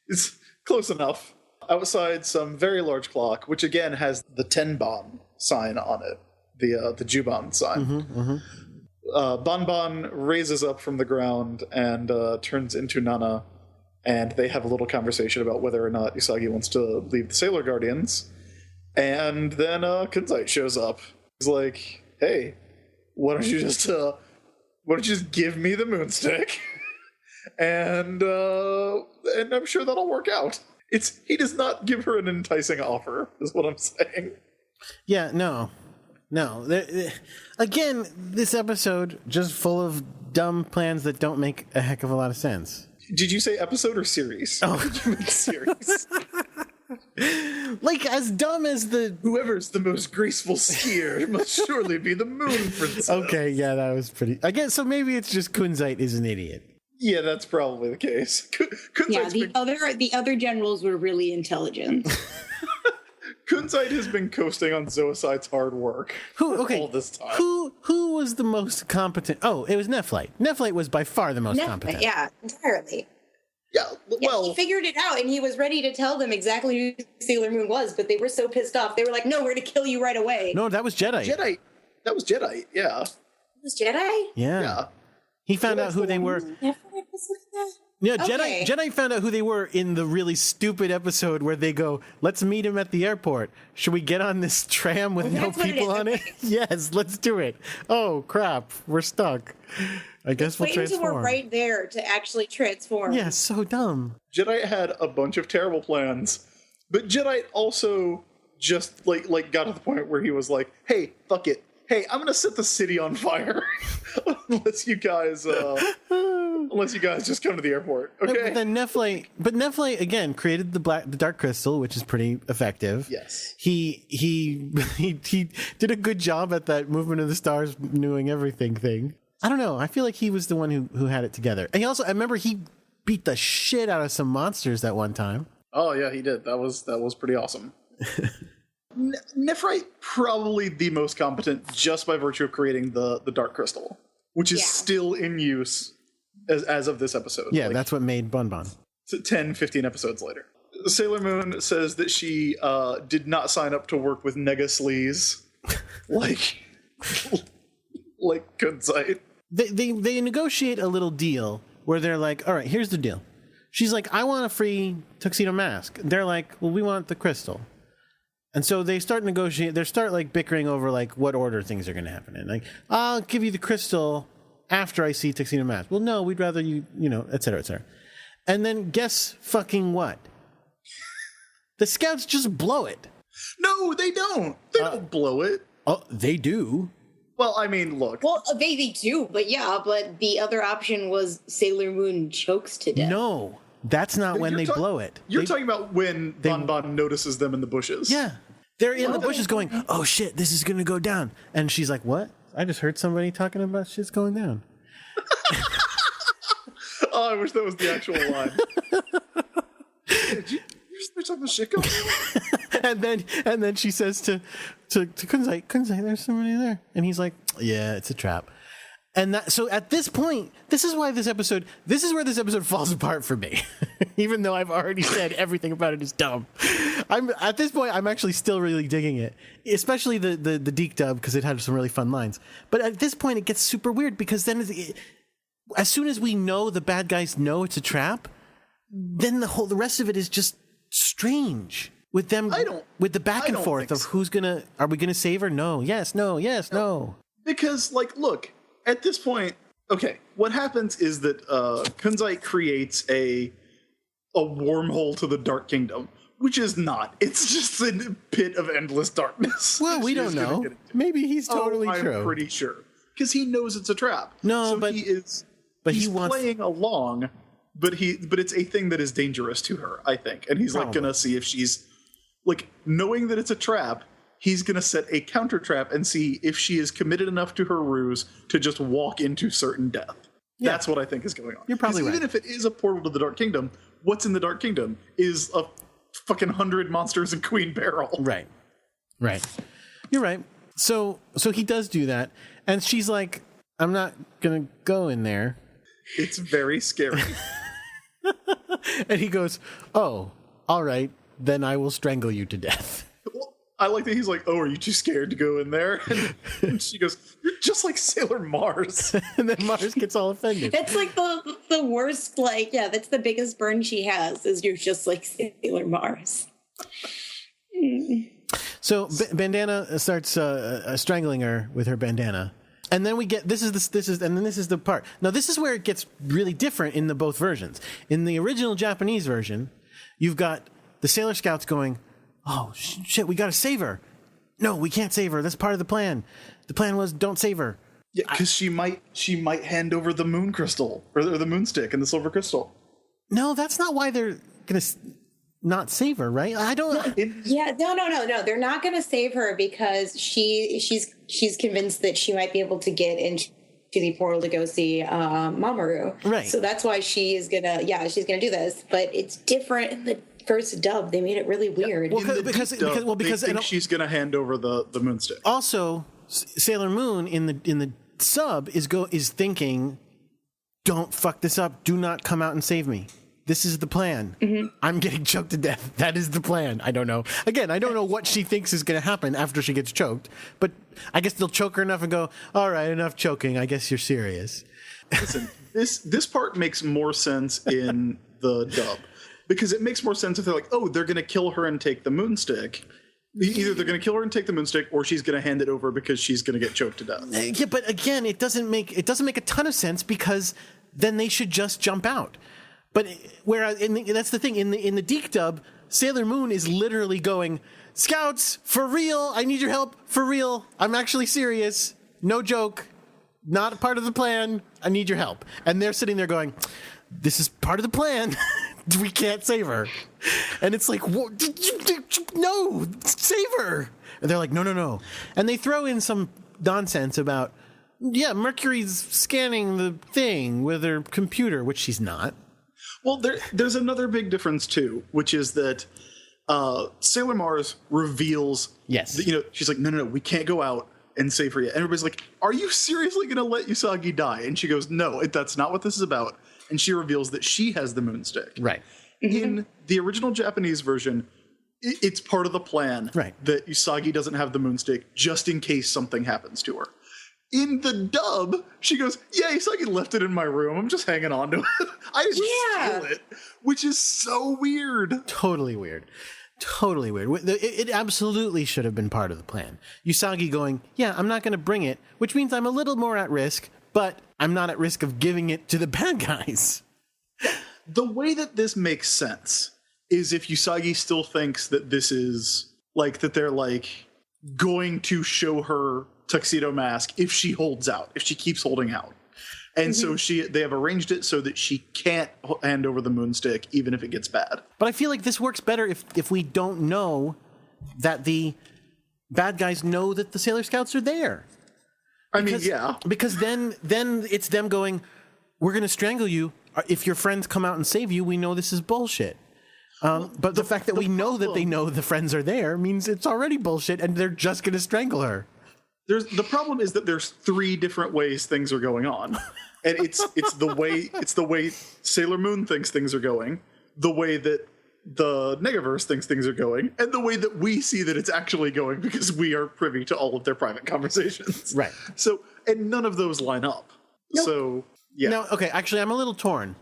S4: is close enough. Outside some very large clock, which again has the Tenban sign on it, the Juban sign. Bonbon raises up from the ground and turns into Nana, and they have a little conversation about whether or not Usagi wants to leave the Sailor Guardians. And then Kunzite shows up. He's like, "Hey, why don't you just give me the moonstick, and I'm sure that'll work out." He does not give her an enticing offer, is what I'm saying.
S3: Yeah, no. Again, this episode just full of dumb plans that don't make a heck of a lot of sense.
S4: Did you say episode or series?
S3: Oh,
S4: you meant series.
S3: Like as dumb as the
S4: whoever's the most graceful skier must surely be the moon princess.
S3: Okay, yeah, that was pretty. I guess so. Maybe it's just Kunzite is an idiot.
S4: Yeah, that's probably the case.
S5: The other generals were really intelligent.
S4: Kunzite has been coasting on Zoicide's hard work all this time.
S3: Who was the most competent? Oh, it was Nephlite. Nephlite was by far the most competent.
S5: Yeah, entirely.
S4: Yeah, well,
S5: he figured it out, and he was ready to tell them exactly who Sailor Moon was, but they were so pissed off. They were like, "No, we're going to kill you right away."
S3: No, that was Jedi.
S4: That was Jedi. Yeah.
S5: It was Jedi?
S3: Yeah. He found out who they were. Yeah,
S5: Okay.
S3: Jedi found out who they were in the really stupid episode where they go, "Let's meet him at the airport. Should we get on this tram with no
S5: That's what it
S3: people
S5: is,
S3: on it?" Yes, let's do it. Oh crap, we're stuck. I guess we'll
S5: Wait
S3: transform.
S5: until we're right there to actually transform.
S3: Yeah, so dumb.
S4: Jedi had a bunch of terrible plans, but Jedi also just like got to the point where he was like, "Hey, fuck it. Hey, I'm gonna set the city on fire unless you guys just come to the airport." Okay.
S3: But then Nephlite again created the dark crystal, which is pretty effective.
S4: Yes.
S3: He did a good job at that movement of the stars, knowing everything thing. I don't know. I feel like he was the one who had it together. And I remember he beat the shit out of some monsters that one time.
S4: Oh yeah, he did. That was pretty awesome. Nephrite probably the most competent just by virtue of creating the dark crystal, which is still in use as of this episode.
S3: Yeah, that's what made Bonbon.
S4: 10, 15 episodes later. Sailor Moon says that she did not sign up to work with Nega Sleaze like Kunzite.
S3: They negotiate a little deal where they're like, "All right, here's the deal." She's like, "I want a free tuxedo mask." They're like, "Well, we want the crystal." And so they start negotiating. They start like bickering over like what order things are going to happen in. Like, "I'll give you the crystal after I see tuxedo mask." "Well, no, we'd rather you know, et cetera, et cetera." And then guess fucking what? The scouts just blow it.
S4: No, they don't. They don't blow it.
S3: Oh, they do.
S4: Well, I mean, look.
S5: Well, they do, but the other option was Sailor Moon chokes to death.
S3: No, that's not when they blow it.
S4: You're talking about when Bonbon notices them in the bushes.
S3: Yeah. They're in the bushes going, "Oh shit, this is going to go down." And she's like, "What? I just heard somebody talking about shit's going down."
S4: Oh, I wish that was the actual line. Did you talking about shit going down?
S3: and then she says to Kunzite, "There's somebody there." And he's like, "Yeah, it's a trap." And so at this point, this is where this episode falls apart for me. Even though I've already said everything about it is dumb. At this point, I'm actually still really digging it. Especially the Deke dub, because it had some really fun lines. But at this point, it gets super weird because then as soon as we know the bad guys know it's a trap, then the rest of it is just strange. With them, with the back and forth of are we gonna save her? No, yes, no, yes, no.
S4: Because, like, look, at this point, okay, what happens is that Kunzite creates a wormhole to the Dark Kingdom, which is not. It's just a pit of endless darkness.
S3: Well, we don't know. Maybe he's totally true.
S4: I'm pretty sure. Because he knows it's a trap.
S3: No,
S4: so he's playing along, but it's a thing that is dangerous to her, I think. And he's like gonna see if she's like, knowing that it's a trap, he's gonna set a counter trap and see if she is committed enough to her ruse to just walk into certain death. Yeah. That's what I think is going on.
S3: You're probably right.
S4: Even if it is a portal to the Dark Kingdom, what's in the Dark Kingdom is a fucking 100 monsters in Queen Barrel.
S3: Right. You're right. So he does do that, and she's like, I'm not gonna go in there.
S4: It's very scary.
S3: And he goes, oh, all right, then I will strangle you to death.
S4: Well, I like that he's like, oh, are you too scared to go in there? And she goes, you're just like Sailor Mars.
S3: And then Mars gets all offended.
S5: That's like the worst, like, yeah, that's the biggest burn she has, is you're just like Sailor Mars.
S3: So Bandana starts strangling her with her bandana. And then we get this is the part. Now this is where it gets really different in the both versions. In the original Japanese version, you've got the Sailor Scouts going, "Oh shit, we got to save her. No, we can't save her. That's part of the plan. The plan was don't save her."
S4: Yeah, because she might hand over the moon crystal or the moon stick and the silver crystal.
S3: No, that's not why they're gonna not save her, right? I don't.
S5: No. They're not going to save her because she's convinced that she might be able to get into the portal to go see Mamoru.
S3: Right.
S5: So that's why she's gonna do this. But it's different in the first dub. They made it really weird.
S4: Well, because they think she's gonna hand over the moon stick.
S3: Also, Sailor Moon in the sub is thinking, "Don't fuck this up. Do not come out and save me. This is the plan. Mm-hmm. I'm getting choked to death. That is the plan." I don't know. Again, I don't know what she thinks is going to happen after she gets choked, but I guess they'll choke her enough and go, all right, enough choking. I guess you're serious.
S4: Listen, this part makes more sense in the dub because it makes more sense if they're like, oh, they're going to kill her and take the moonstick. Either they're going to kill her and take the moonstick, or she's going to hand it over because she's going to get choked to death.
S3: Yeah, but again, it doesn't make a ton of sense because then they should just jump out. But whereas that's the thing in the Deke dub, Sailor Moon is literally going, "Scouts, for real, I need your help, for real. I'm actually serious, no joke, not a part of the plan. I need your help." And they're sitting there going, "This is part of the plan. We can't save her." And it's like, no, save her. And they're like, no. And they throw in some nonsense about, yeah, Mercury's scanning the thing with her computer, which she's not.
S4: Well, there's another big difference, too, which is that Sailor Mars reveals,
S3: yes,
S4: she's like, no, we can't go out and save her yet. And everybody's like, are you seriously going to let Usagi die? And she goes, no, that's not what this is about. And she reveals that she has the moonstick.
S3: Right.
S4: In the original Japanese version, it's part of the plan that Usagi doesn't have the moonstick just in case something happens to her. In the dub, she goes, yeah, Usagi left it in my room. I'm just hanging on to it. I didn't steal it, which is so weird.
S3: Totally weird. It absolutely should have been part of the plan. Usagi going, yeah, I'm not going to bring it, which means I'm a little more at risk, but I'm not at risk of giving it to the bad guys.
S4: The way that this makes sense is if Usagi still thinks that this is, like, that they're, like, going to show her tuxedo mask if she holds out, if she keeps holding out. And so they have arranged it so that she can't hand over the moonstick even if it gets bad.
S3: But I feel like this works better if we don't know that the bad guys know that the Sailor Scouts are there. Because then it's them going, we're going to strangle you. If your friends come out and save you, we know this is bullshit. But the fact that we know that they know the friends are there means it's already bullshit and they're just going to strangle her.
S4: The problem is that there's 3 different ways things are going on. And it's the way Sailor Moon thinks things are going, the way that the Negaverse thinks things are going, and the way that we see that it's actually going because we are privy to all of their private conversations.
S3: Right.
S4: So, and none of those line up. Nope. So Yeah.
S3: Now, okay, actually, I'm a little torn.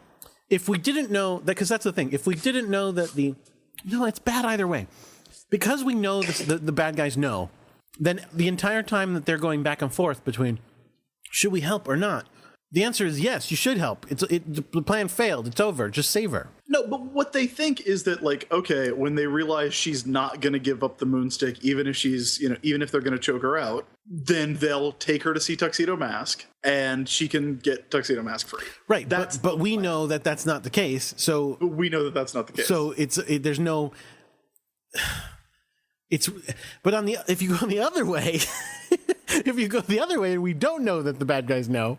S3: If we didn't know that, because that's the thing. If we didn't know that it's bad either way. Because we know the bad guys know, then the entire time that they're going back and forth between should we help or not, the answer is yes, you should help. The plan failed. It's over. Just save her.
S4: No, but what they think is that, like, okay, when they realize she's not going to give up the moonstick, even if they're going to choke her out, then they'll take her to see Tuxedo Mask, and she can get Tuxedo Mask free.
S3: Right, but we know that that's not the case. So
S4: we know that that's not the case.
S3: So there's no. But if you go the other way, and we don't know that the bad guys know,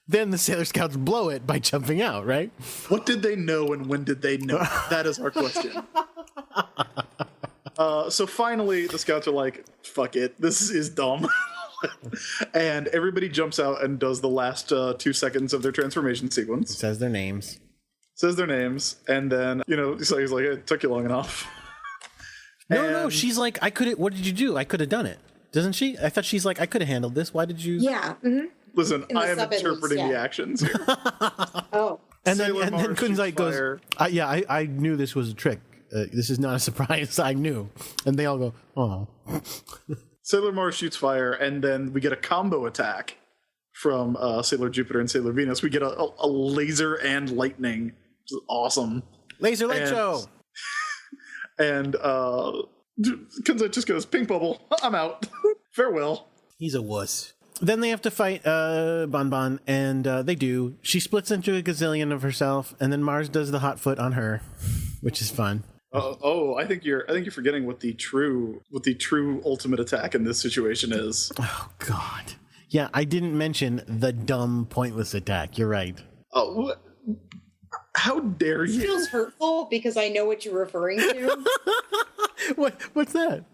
S3: then the Sailor Scouts blow it by jumping out, right?
S4: What did they know and when did they know? That is our question. So finally, the Scouts are like, fuck it, this is dumb. And everybody jumps out and does the last 2 seconds of their transformation sequence.
S3: Says their names.
S4: And then, he's like, it took you long enough.
S3: No, she's like, what did you do? I could have done it. Doesn't she? I thought she's like, I could have handled this. Why did you?
S5: Yeah. Mm-hmm.
S4: Listen, I am interpreting the actions here.
S5: Oh.
S3: And then Kunzite goes, I knew this was a trick. This is not a surprise. I knew. And they all go, oh.
S4: Sailor Mars shoots fire, and then we get a combo attack from Sailor Jupiter and Sailor Venus. We get a laser and lightning, which is awesome.
S3: Laser light show.
S4: And Kunzite just goes, pink bubble, I'm out. Farewell.
S3: He's a wuss. Then they have to fight Bon Bon, and they do. She splits into a gazillion of herself, and then Mars does the hot foot on her, which is fun.
S4: I think you're forgetting what the true ultimate attack in this situation is.
S3: Oh God. Yeah, I didn't mention the dumb, pointless attack. You're right.
S4: Oh, how dare you?
S5: It feels hurtful because I know what you're referring to.
S3: What's that?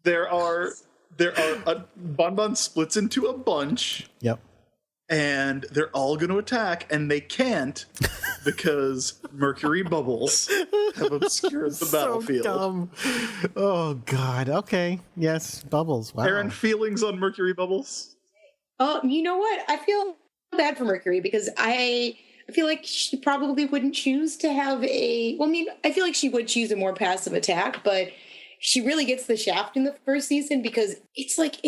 S4: There are Bon Bon splits into a bunch.
S3: Yep.
S4: And they're all going to attack, and they can't because Mercury bubbles have obscured the battlefield.
S3: Dumb. Oh God. Okay. Yes, bubbles. Wow.
S4: Aaron, feelings on Mercury bubbles?
S5: Oh, you know what? I feel bad for Mercury because I feel like she probably wouldn't choose to have I feel like she would choose a more passive attack, but she really gets the shaft in the first season because it's like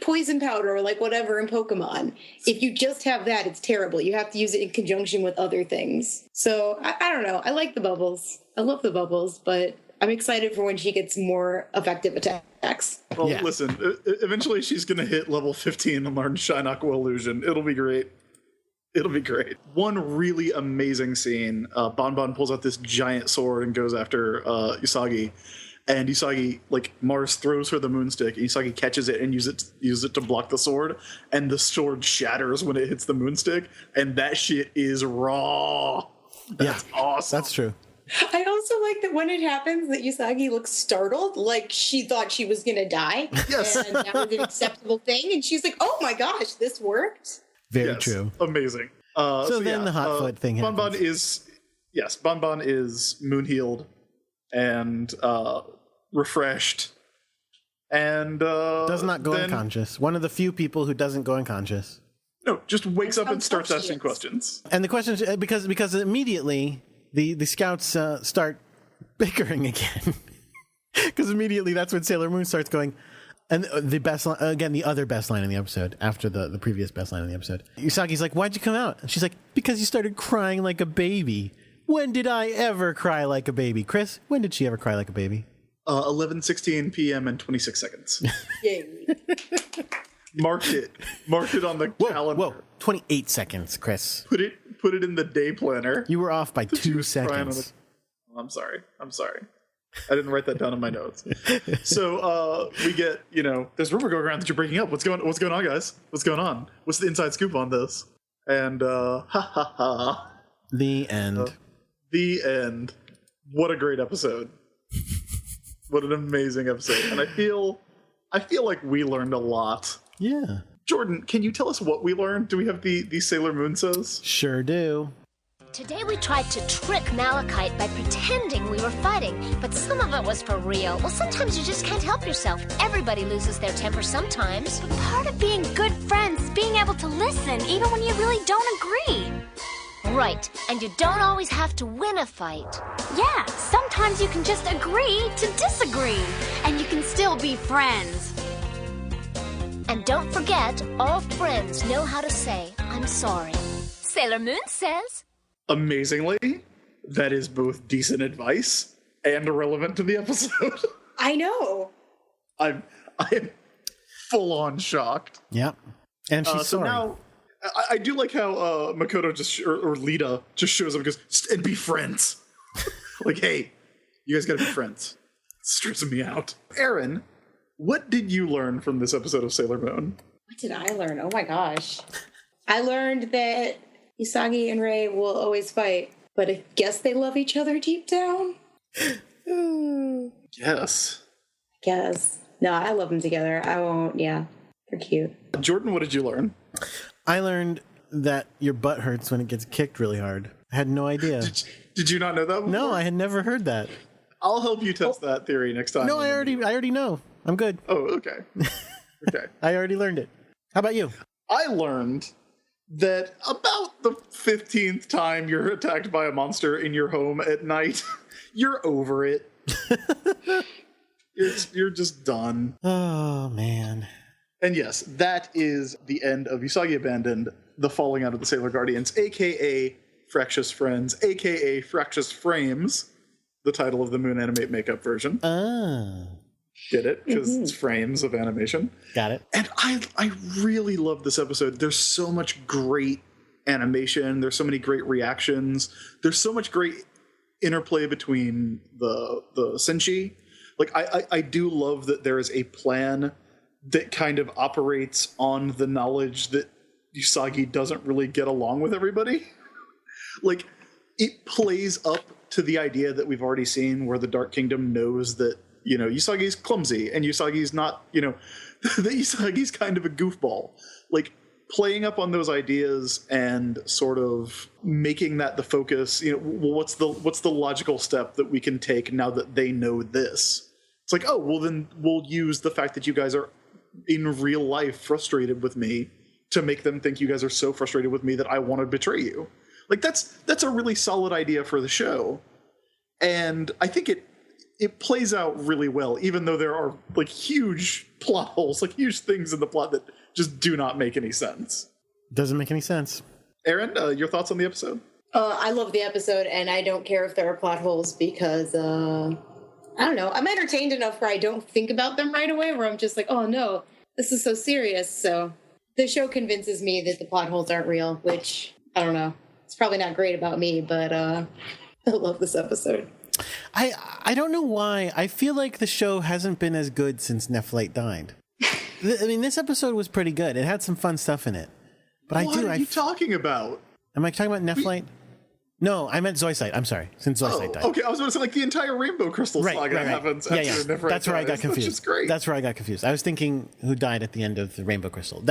S5: poison powder or like whatever in Pokemon. If you just have that, it's terrible. You have to use it in conjunction with other things. So I don't know. I like the bubbles. I love the bubbles, but I'm excited for when she gets more effective attacks.
S4: Well, Listen, eventually she's going to hit level 15 and learn Shine Aqua Illusion. It'll be great. One really amazing scene, Bon Bon pulls out this giant sword and goes after Usagi. And Usagi, Mars throws her the moonstick, and Usagi catches it and uses it to block the sword, and the sword shatters when it hits the moonstick, and that shit is raw. That's awesome.
S3: That's true.
S5: I also like that when it happens that Usagi looks startled, like she thought she was going to die.
S4: Yes.
S5: And that was an acceptable thing, and she's like, oh my gosh, this worked?
S3: Very true.
S4: Amazing.
S3: So then the hot foot thing happens.
S4: Bon Bon is moon-healed and refreshed and
S3: does not go unconscious. One of the few people who doesn't go unconscious.
S4: No, just wakes up and starts asking questions.
S3: And the question is because immediately the scouts start bickering again. Because immediately that's when Sailor Moon starts going. And the best line, again, the other best line in the episode, after the previous best line in the episode. Usagi's like, why'd you come out? And she's like, because you started crying like a baby. When did I ever cry like a baby? Chris, when did she ever cry like a baby?
S4: 11:16 p.m. and 26 seconds.
S5: Yay.
S4: Marked it on the calendar.
S3: Whoa, 28 seconds, Chris.
S4: Put it in the day planner.
S3: You were off by 2 seconds.
S4: I'm sorry. I didn't write that down in my notes. So we get, there's rumor going around that you're breaking up. What's going on, guys? What's going on? What's the inside scoop on this? And
S3: The end.
S4: The end. What a great episode. What an amazing episode. And I feel like we learned a lot.
S3: Yeah.
S4: Jordan, can you tell us what we learned? Do we have the Sailor Moon says?
S3: Sure do.
S2: Today we tried to trick Malachite by pretending we were fighting, but some of it was for real. Well, sometimes you just can't help yourself. Everybody loses their temper sometimes.
S1: But part of being good friends is being able to listen, even when you really don't agree.
S2: Right, and you don't always have to win a fight.
S1: Yeah, sometimes you can just agree to disagree, and you can still be friends.
S2: And don't forget, all friends know how to say, I'm sorry. Sailor Moon says...
S4: Amazingly, that is both decent advice and relevant to the episode.
S5: I know.
S4: I am full on shocked.
S3: Yep. And she's
S4: so
S3: sorry.
S4: now, I do like how Makoto or Lita just shows up and goes, and be friends. Like, hey, you guys gotta be friends. It's stressing me out. Aaron, what did you learn from this episode of Sailor Moon?
S5: What did I learn? Oh my gosh. I learned that Usagi and Rei will always fight, but I guess they love each other deep down.
S4: Yes.
S5: I guess. No, I love them together. I won't, yeah. They're cute.
S4: Jordan, what did you learn?
S3: I learned that your butt hurts when it gets kicked really hard. I had no idea.
S4: Did you not know that before?
S3: No, I had never heard that.
S4: I'll help you test that theory next time.
S3: No, I already know. I'm good.
S4: Oh, okay. Okay.
S3: I already learned it. How about you?
S4: I learned that about the 15th time you're attacked by a monster in your home at night, you're over it. You're just done.
S3: Oh, man.
S4: And yes, that is the end of Usagi Abandoned, the falling out of the Sailor Guardians, a.k.a. Fractious Friends, a.k.a. Fractious Frames, the title of the Moon Animate makeup version.
S3: Ah.
S4: Get it? Because it's frames of animation.
S3: Got it.
S4: And I really love this episode. There's so much great animation. There's so many great reactions. There's so much great interplay between the Senshi. Like, I do love that there is a plan that kind of operates on the knowledge that Usagi doesn't really get along with everybody. Like, it plays up to the idea that we've already seen where the Dark Kingdom knows that, you know, Usagi's clumsy and Usagi's not, you know, that Usagi's kind of a goofball. Like, playing up on those ideas and sort of making that the focus, you know, well, what's the logical step that we can take now that they know this? It's like, oh, well, then we'll use the fact that you guys are in real life frustrated with me to make them think you guys are so frustrated with me that I want to betray you. Like, that's a really solid idea for the show. And I think it plays out really well, even though there are like huge plot holes, like huge things in the plot that just do not make any sense.
S3: Doesn't make any sense.
S4: Aaron, your thoughts on the episode?
S5: I love the episode, and I don't care if there are plot holes because, I don't know, I'm entertained enough where I don't think about them right away, where I'm just like, oh no, this is so serious. So the show convinces me that the plot holes aren't real, which, I don't know, it's probably not great about me, but I love this episode.
S3: I don't know why. I feel like the show hasn't been as good since Nephlite died. I mean, this episode was pretty good. It had some fun stuff in it. But
S4: What are you talking about?
S3: Am I talking about Nephlite? No, I meant Zoisite. I'm sorry. Since Zoisite died.
S4: Okay, I was going to say, like, the entire Rainbow Crystal saga happens after Nephrite
S3: That's where I got
S4: dies,
S3: confused.
S4: which is great.
S3: That's where I got confused. I was thinking who died at the end of the Rainbow Crystal.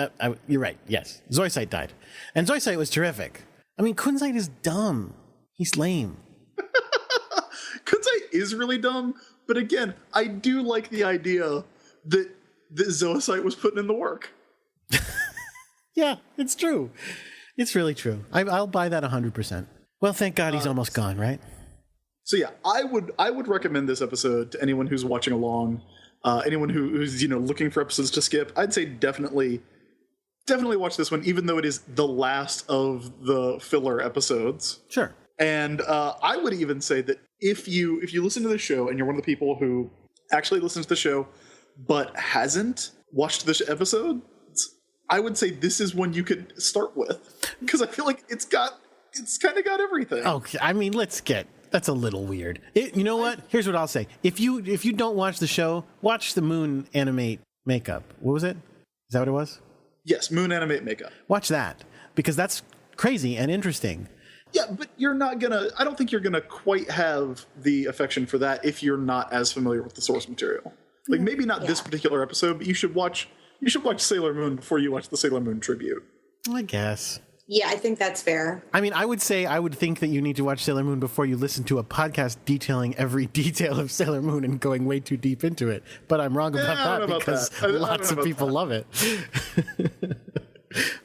S3: You're right. Yes. Zoisite died. And Zoisite was terrific. I mean, Kunzite is dumb. He's lame.
S4: Kunzite is really dumb, but again, I do like the idea that Zoisite was putting in the work.
S3: Yeah, it's true. It's really true. I'll buy that 100%. Well, thank God he's almost gone, right?
S4: So yeah, I would recommend this episode to anyone who's watching along, anyone who's looking for episodes to skip. I'd say definitely watch this one, even though it is the last of the filler episodes.
S3: Sure.
S4: And I would even say that if you listen to the show and you're one of the people who actually listens to the show but hasn't watched this episode, I would say this is one you could start with, because I feel like it's kind of got everything.
S3: Okay, I mean, that's a little weird. You know what? Here's what I'll say. If you don't watch the show, watch the Moon Animate makeup. What was it? Is that what it was?
S4: Yes, Moon Animate makeup.
S3: Watch that, because that's crazy and interesting.
S4: Yeah, but I don't think you're gonna quite have the affection for that if you're not as familiar with the source material. Like, maybe not this particular episode, but you should watch Sailor Moon before you watch the Sailor Moon tribute.
S3: I guess.
S5: Yeah, I think that's fair.
S3: I mean, I would think that you need to watch Sailor Moon before you listen to a podcast detailing every detail of Sailor Moon and going way too deep into it. But I'm wrong about that because lots of people love it.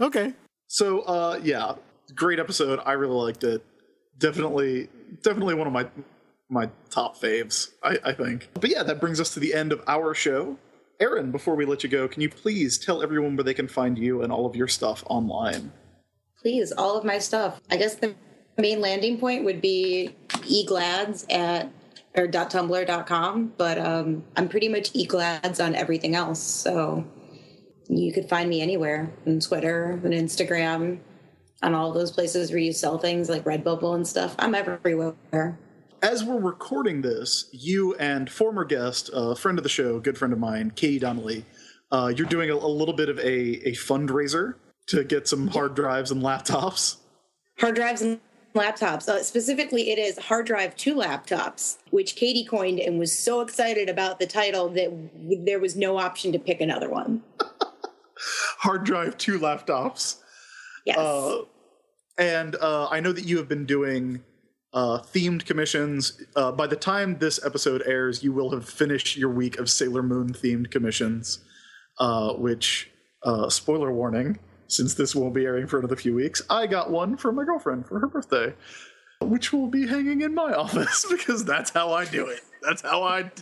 S3: Okay.
S4: So, yeah, great episode. I really liked it. Definitely one of my top faves, I think. But yeah, that brings us to the end of our show. Aaron, before we let you go, can you please tell everyone where they can find you and all of your stuff online?
S5: Please, all of my stuff. I guess the main landing point would be eglads.tumblr.com, but I'm pretty much eglads on everything else. So you could find me anywhere, on Twitter and Instagram, on all those places where you sell things like Redbubble and stuff. I'm everywhere.
S4: As we're recording this, you and former guest, a friend of the show, good friend of mine, Katie Donnelly, you're doing a little bit of a fundraiser to get some hard drives and laptops.
S5: Hard drives and laptops. Specifically, it is hard drive 2 laptops, which Katie coined and was so excited about the title that there was no option to pick another one.
S4: Hard drive 2 laptops.
S5: Yes.
S4: And I know that you have been doing themed commissions. By the time this episode airs, you will have finished your week of Sailor Moon themed commissions, which, spoiler warning, since this won't be airing for another few weeks, I got one for my girlfriend for her birthday, which will be hanging in my office because that's how I do it. That's how I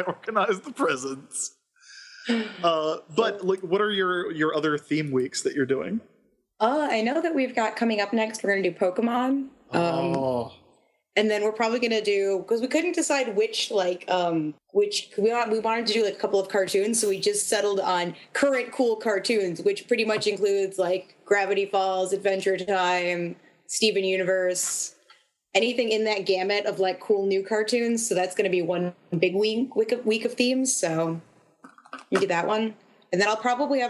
S4: organize the presents. But like, what are your other theme weeks that you're doing?
S5: I know that we've got coming up next, we're going to do Pokemon. And then we're probably going to do, because we couldn't decide which we wanted to do like a couple of cartoons, so we just settled on current cool cartoons, which pretty much includes like Gravity Falls, Adventure Time, Steven Universe, anything in that gamut of like cool new cartoons. So that's going to be one big week of themes. So we do that one. And then I'll probably have